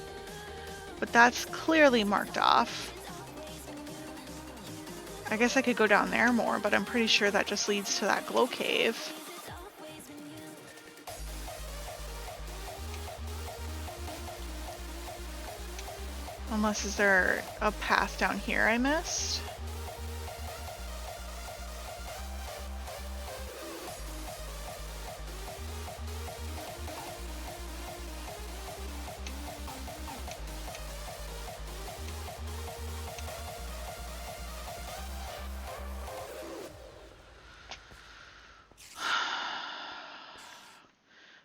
But that's clearly marked off. I guess I could go down there more, but I'm pretty sure that just leads to that glow cave. Unless, is there a path down here I missed?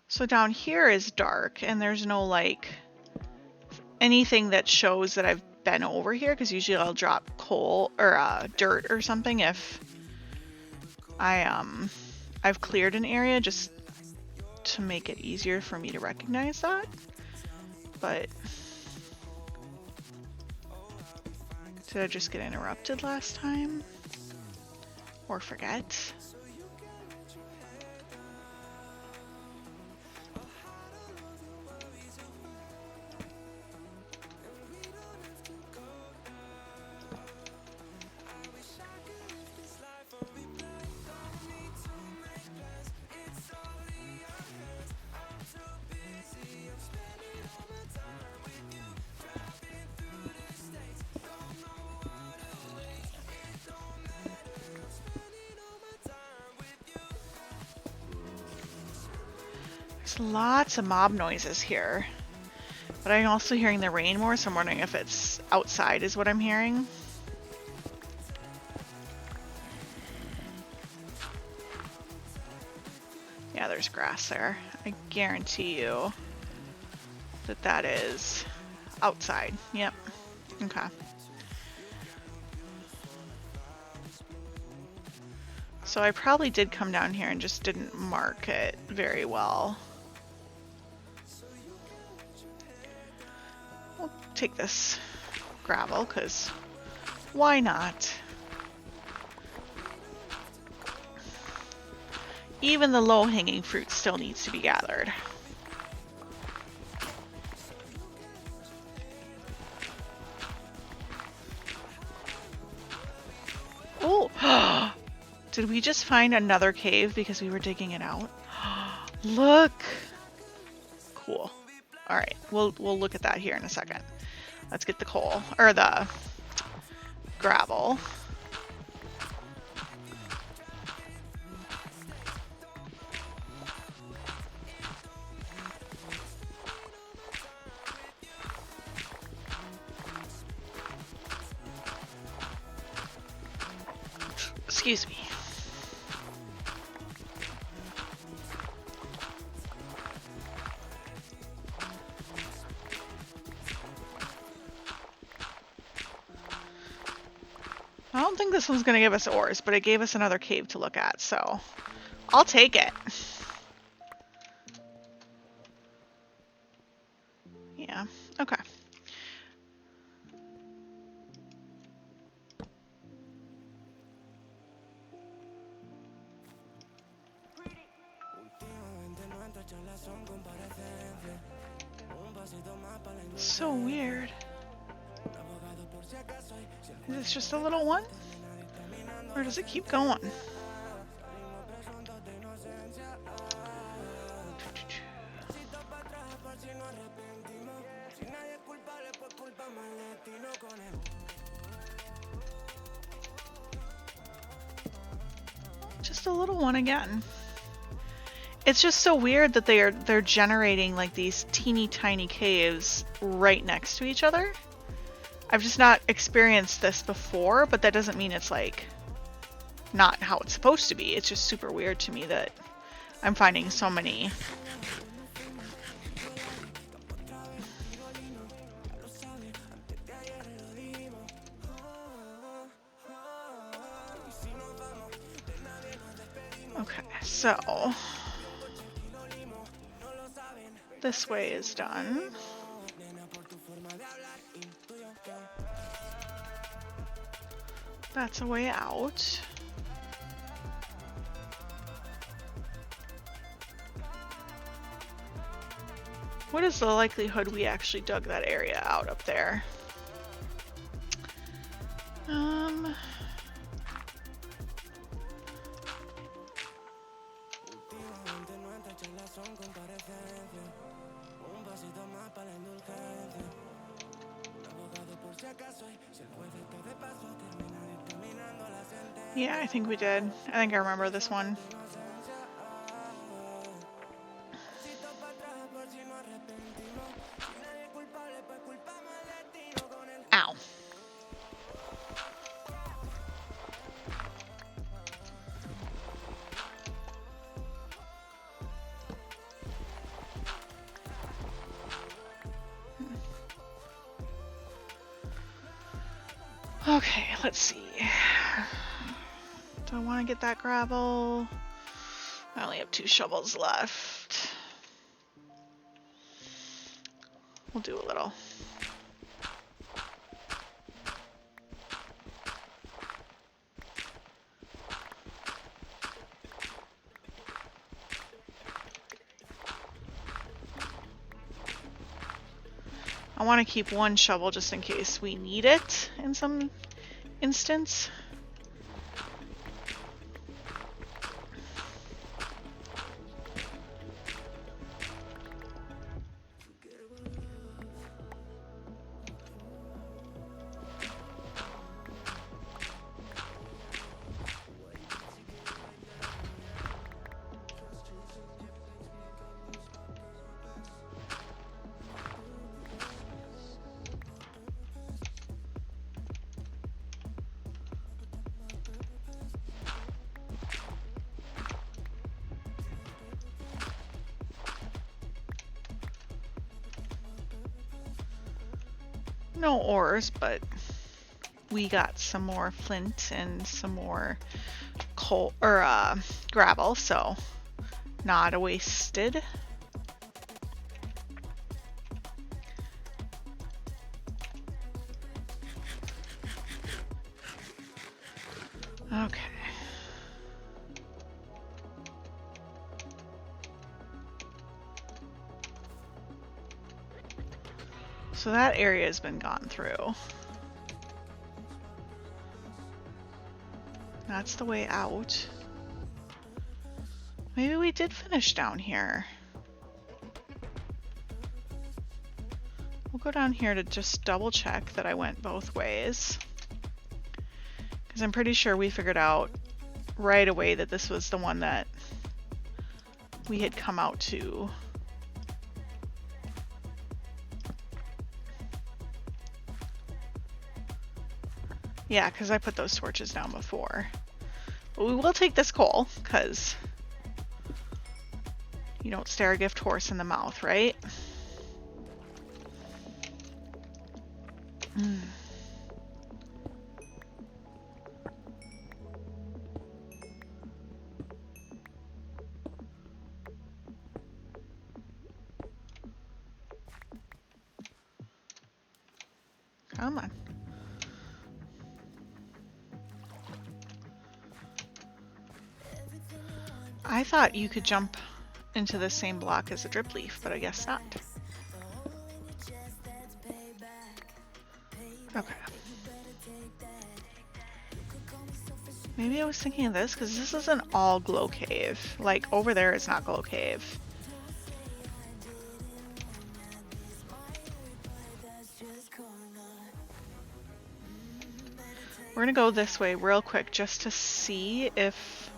So down here is dark, and there's no like anything that shows that I've been over here, because usually I'll drop coal or dirt or something if I've cleared an area, just to make it easier for me to recognize that. But did I just get interrupted last time? Or forget? There's lots of mob noises here, but I'm also hearing the rain more, so I'm wondering if it's outside is what I'm hearing. Yeah, there's grass there. I guarantee you that that is outside. Yep. Okay. So I probably did come down here and just didn't mark it very well. We'll take this gravel, because why not? Even the low-hanging fruit still needs to be gathered. Oh! Did we just find another cave because we were digging it out? Look! Cool. Alright, we'll look at that here in a second. Let's get the coal, or the gravel. Excuse me. I don't think this one's going to give us ores, but it gave us another cave to look at, so I'll take it. Yeah, okay. So weird. Is this just a little one? Or does it keep going? just a little one again. It's just so weird that they're generating like these teeny tiny caves right next to each other. I've just not experienced this before, but that doesn't mean it's like not how it's supposed to be. It's just super weird to me that I'm finding so many. Okay, so this way is done. That's a way out. What is the likelihood we actually dug that area out up there? Yeah, I think we did. I think I remember this one. Ow. Okay, let's see. Do I want to get that gravel? I only have 2 shovels left. We'll do a little. I want to keep 1 shovel just in case we need it in some instance. No ores, but we got some more flint and some more coal or gravel, so not a wasted. Okay. So that area has been gone through. That's the way out. Maybe we did finish down here. We'll go down here to just double check that I went both ways. Because I'm pretty sure we figured out right away that this was the one that we had come out to. Yeah, because I put those torches down before. But we will take this coal, because you don't stare a gift horse in the mouth, right? Come on. I thought you could jump into the same block as a drip leaf, but I guess not. Okay. Maybe I was thinking of this because this isn't all glow cave. Like over there is not glow cave. We're gonna go this way real quick just to see if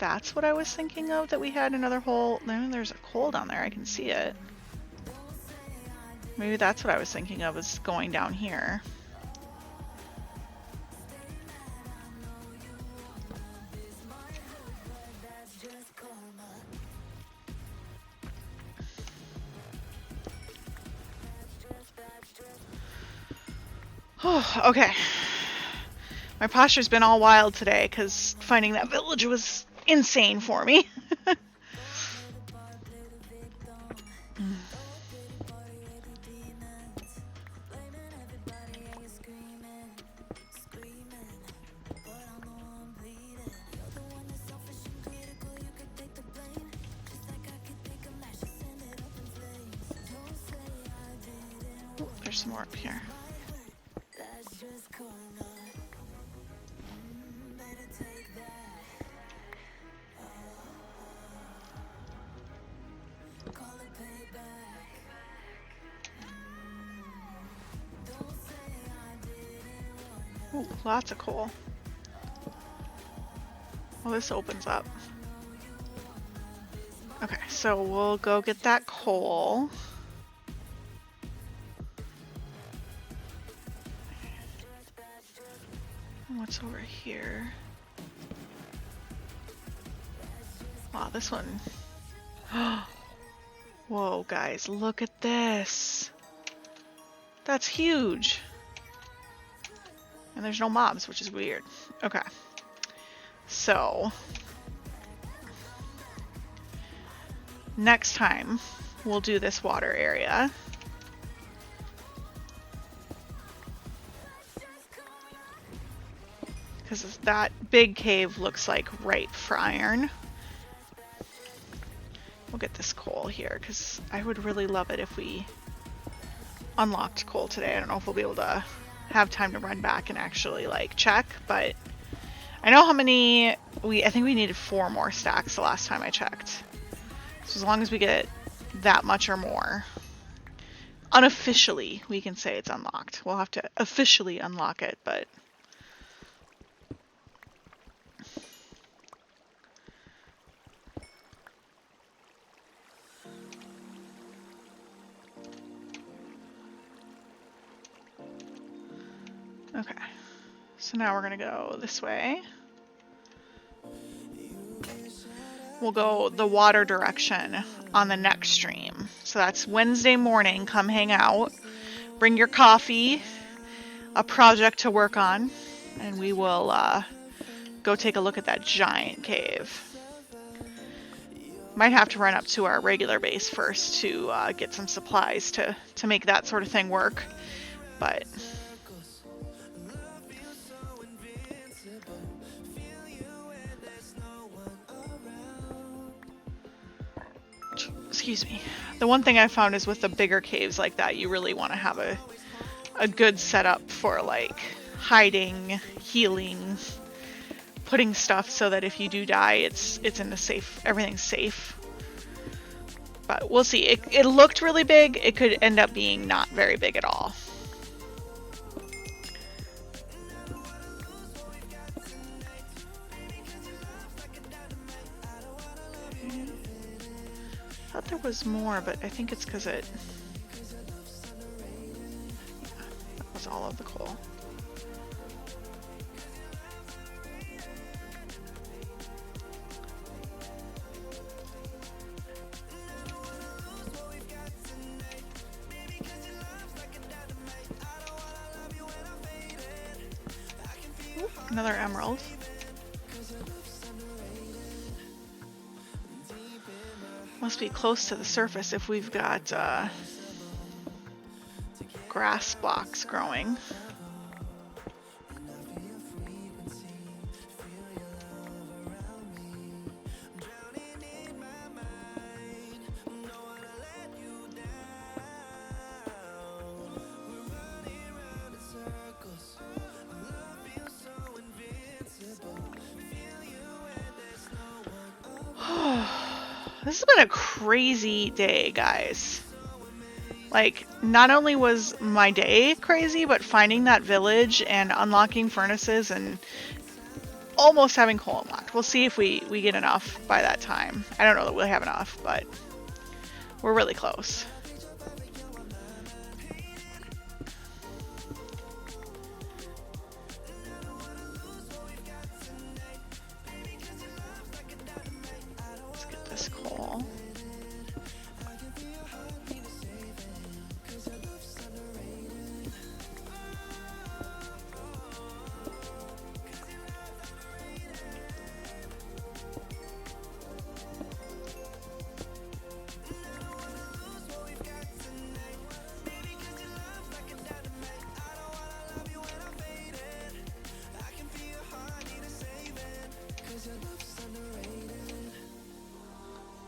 that's what I was thinking of, that we had another hole. There's a coal down there, I can see it. Maybe that's what I was thinking of, is going down here. Oh, okay. My posture's been all wild today because finding that village was insane for me. There's some more up here. Ooh, lots of coal. Well, this opens up. Okay, so we'll go get that coal. What's over here? Wow, this one. Whoa, guys, look at this. That's huge. And there's no mobs, which is weird. Okay. So, next time, we'll do this water area. Because that big cave looks like ripe for iron. We'll get this coal here, because I would really love it if we unlocked coal today. I don't know if we'll be able to have time to run back and actually like check, but I know how many I think we needed 4 more stacks the last time I checked. So as long as we get that much or more, unofficially we can say it's unlocked. We'll have to officially unlock it, but okay. So now we're gonna go this way. We'll go the water direction on the next stream. So that's Wednesday morning. Come hang out. Bring your coffee, a project to work on, and we will go take a look at that giant cave. Might have to run up to our regular base first to get some supplies to make that sort of thing work. But excuse me. The one thing I found is with the bigger caves like that, you really want to have a good setup for like hiding, healing, putting stuff so that if you do die, it's in the safe, everything's safe. But we'll see. It looked really big. It could end up being not very big at all. I thought there was more, but I think it's because that was all of the coal. Ooh, another emerald. Must be close to the surface if we've got grass blocks growing. This has been a crazy day, guys. Like, not only was my day crazy, but finding that village and unlocking furnaces and almost having coal unlocked. We'll see if we get enough by that time. I don't know that we'll have enough, but we're really close. Let's get this coal.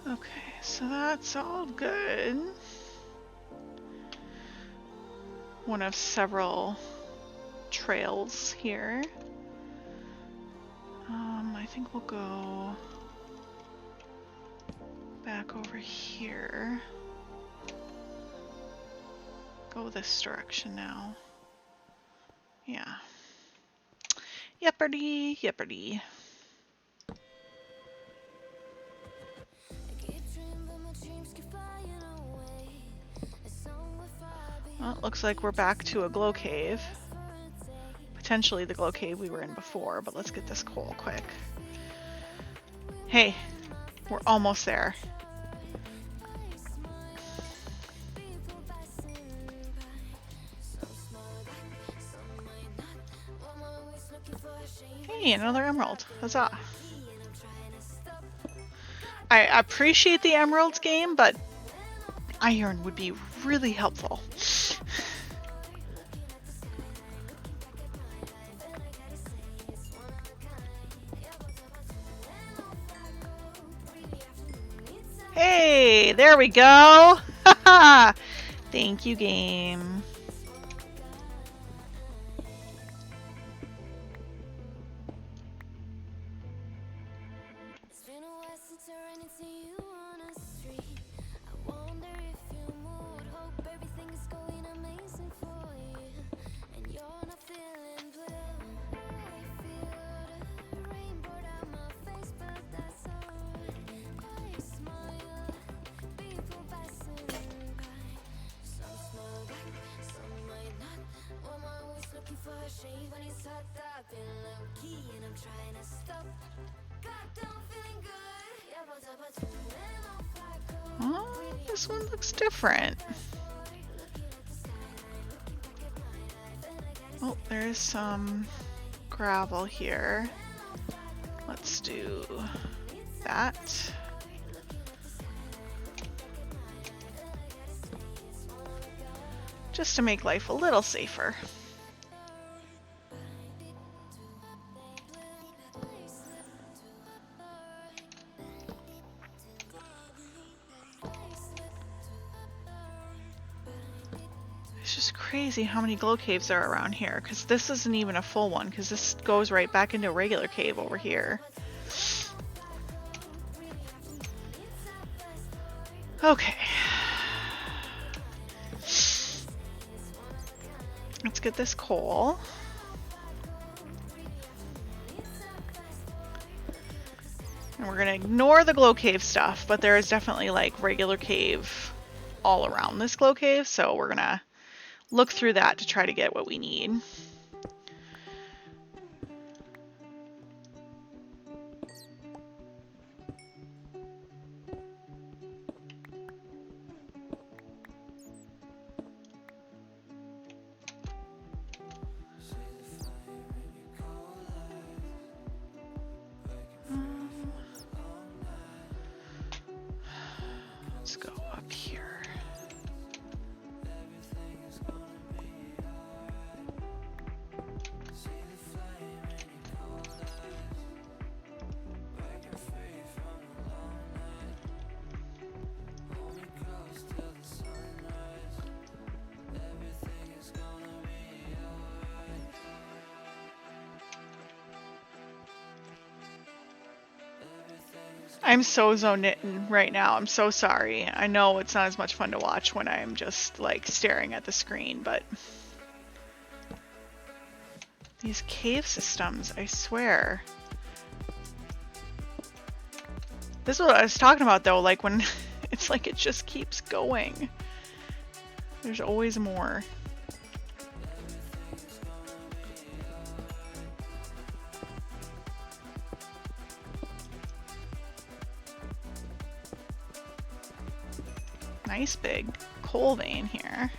Okay, so that's all good. One of several trails here. I think we'll go back over here. Go this direction now. Yeah. Yepperdy, yepperdy. Well, it looks like we're back to a glow cave. Potentially the glow cave we were in before, but let's get this coal quick. Hey, we're almost there. Hey, another emerald. Huzzah. I appreciate the emeralds game, but iron would be really helpful. Hey, there we go. Thank you, game. Oh, this one looks different. Oh, there's some gravel here. Let's do that. Just to make life a little safer. It's just crazy how many glow caves are around here, because this isn't even a full one, because this goes right back into a regular cave over here. Okay. Let's get this coal. And we're gonna ignore the glow cave stuff, but there is definitely like regular cave all around this glow cave, so we're gonna look through that to try to get what we need. Let's go up here. I'm so zoned in right now. I'm so sorry. I know it's not as much fun to watch when I'm just like staring at the screen, but these cave systems, I swear. This is what I was talking about though, like when it's like it just keeps going. There's always more. Nice big coal vein here.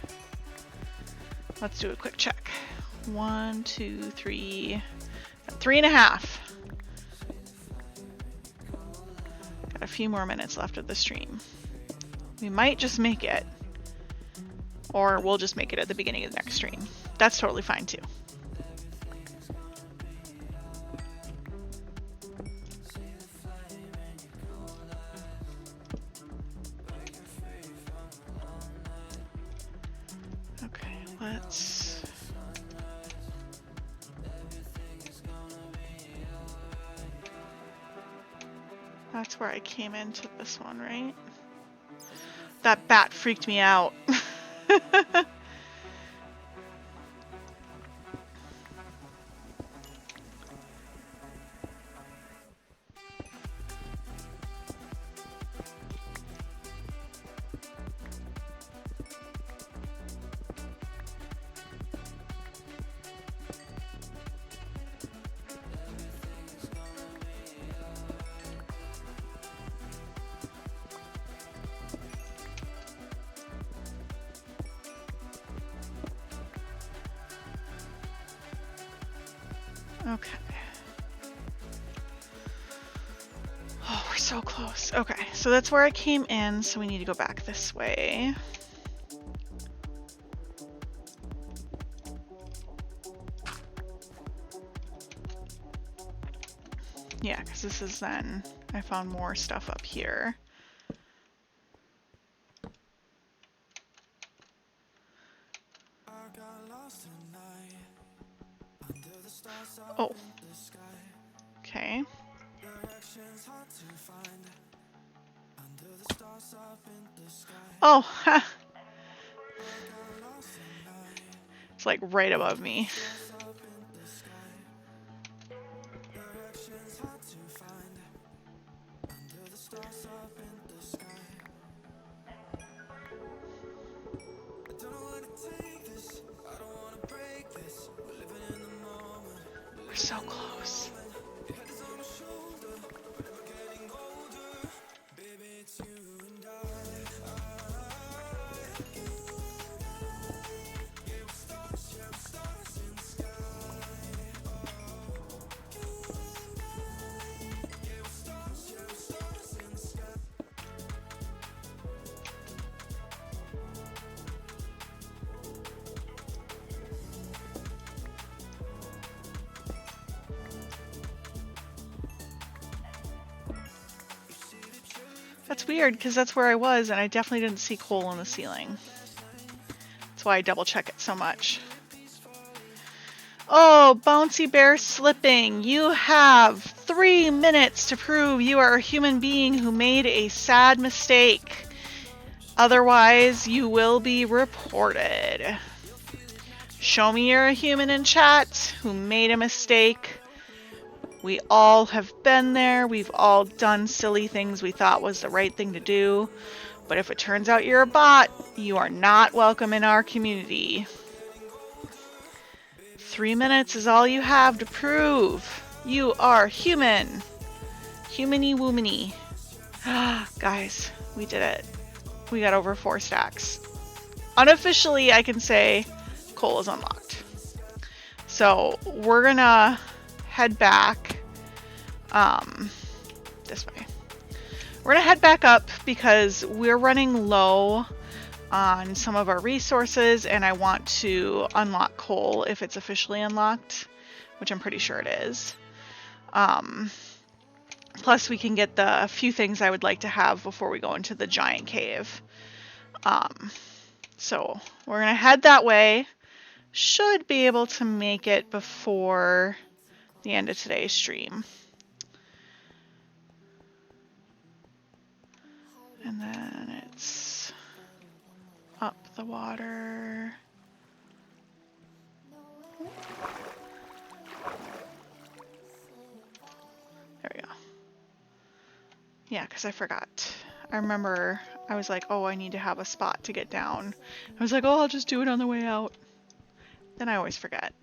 Let's do a quick check. 1, 2, 3, 3.5. Got a few more minutes left of the stream. We might just make it, or we'll just make it at the beginning of the next stream. That's totally fine too. Okay, let's... That's where I came into this one, right? That bat freaked me out. Okay. Oh, we're so close. Okay, so that's where I came in, so we need to go back this way. Yeah, because this is then, I found more stuff up here. Oh. Okay. Oh, ha. It's like right above me. We're so close. That's weird, because that's where I was, and I definitely didn't see coal in the ceiling. That's why I double check it so much. Oh, Bouncy Bear Slipping, you have 3 minutes to prove you are a human being who made a sad mistake. Otherwise, you will be reported. Show me you're a human in chat who made a mistake. We all have been there. We've all done silly things we thought was the right thing to do. But if it turns out you're a bot, you are not welcome in our community. 3 minutes is all you have to prove you are human. Humany woomany. Guys, we did it. We got over 4 stacks. Unofficially, I can say coal is unlocked. So we're gonna head back this way. We're gonna head back up because we're running low on some of our resources, and I want to unlock coal if it's officially unlocked, which I'm pretty sure it is. Plus we can get the few things I would like to have before we go into the giant cave. So we're gonna head that way. Should be able to make it before the end of today's stream. And then it's up the water. There we go. Yeah, because I forgot. I remember I was like, oh, I need to have a spot to get down. I was like, oh, I'll just do it on the way out. Then I always forget.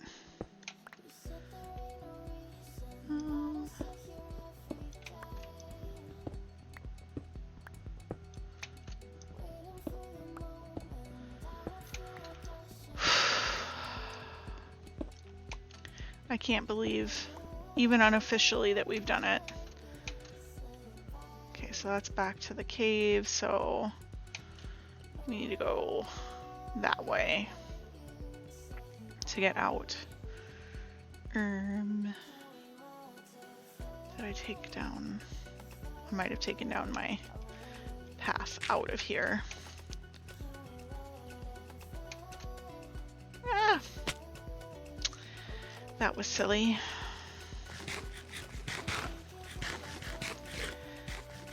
I can't believe, even unofficially, that we've done it. Okay, so that's back to the cave, so we need to go that way to get out. Did I take down? I might have taken down my path out of here. Ah! That was silly.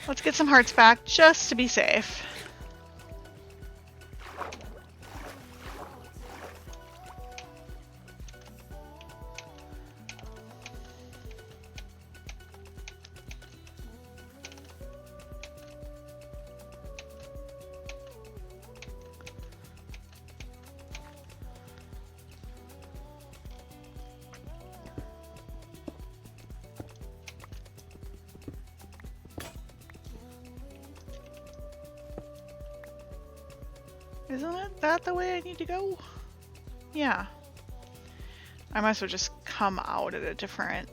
Let's get some hearts back just to be safe. Isn't that the way I need to go? Yeah. I must have just come out at a different...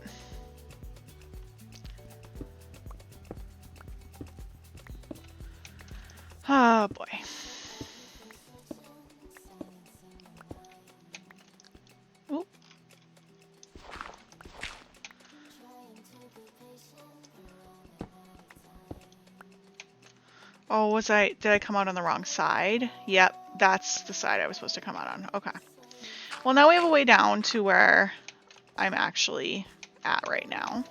Oh boy. Oop. Oh, did I come out on the wrong side? Yep, that's the side I was supposed to come out on. Okay. Well, now we have a way down to where I'm actually at right now.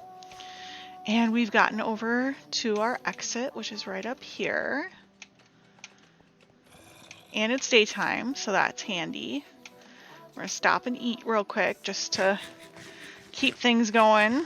And we've gotten over to our exit, which is right up here. And it's daytime, so that's handy. We're gonna stop and eat real quick just to keep things going.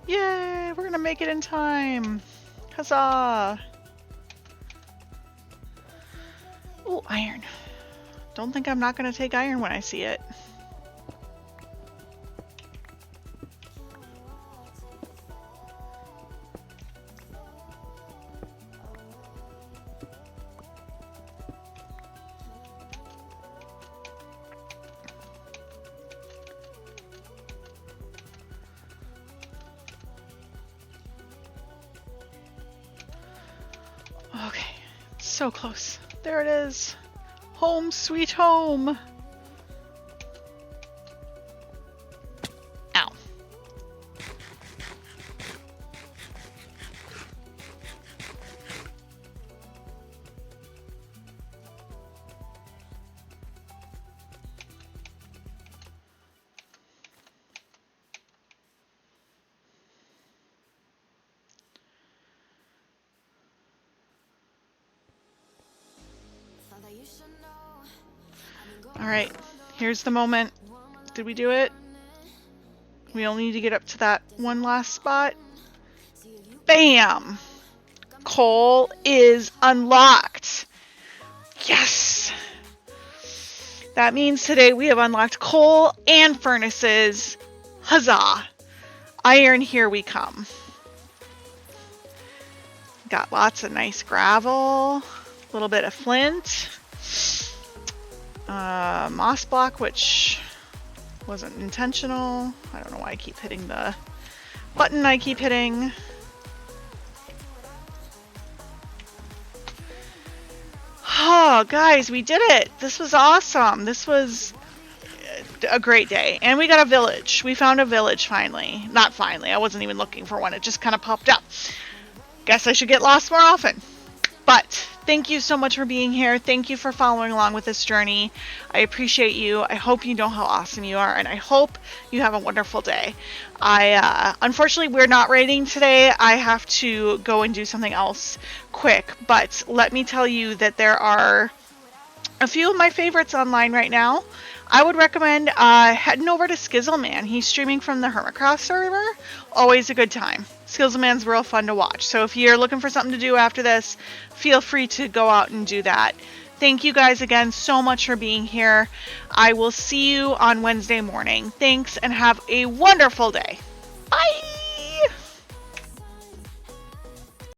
Yay, we're gonna make it in time. Huzzah. Oh, iron. Don't think I'm not gonna take iron when I see it. Okay, so close. There it is. Home sweet home. Ow. All right, here's the moment. Did we do it? We only need to get up to that one last spot. Bam! Coal is unlocked. Yes! That means today we have unlocked coal and furnaces. Huzzah! Iron, here we come. Got lots of nice gravel, a little bit of flint. Moss block, which wasn't intentional. I don't know why I keep hitting the button I keep hitting. Oh, guys, we did it. This was awesome. This was a great day. And we got a village. We found a village finally. Not finally. I wasn't even looking for one. It just kind of popped up. Guess I should get lost more often. But thank you so much for being here. Thank you for following along with this journey. I appreciate you. I hope you know how awesome you are, and I hope you have a wonderful day. Unfortunately, we're not raiding today. I have to go and do something else quick, but let me tell you that there are a few of my favorites online right now. I would recommend heading over to Skizzleman. He's streaming from the Hermitcraft server. Always a good time. Skizzleman's real fun to watch. So if you're looking for something to do after this, feel free to go out and do that. Thank you guys again so much for being here. I will see you on Wednesday morning. Thanks and have a wonderful day.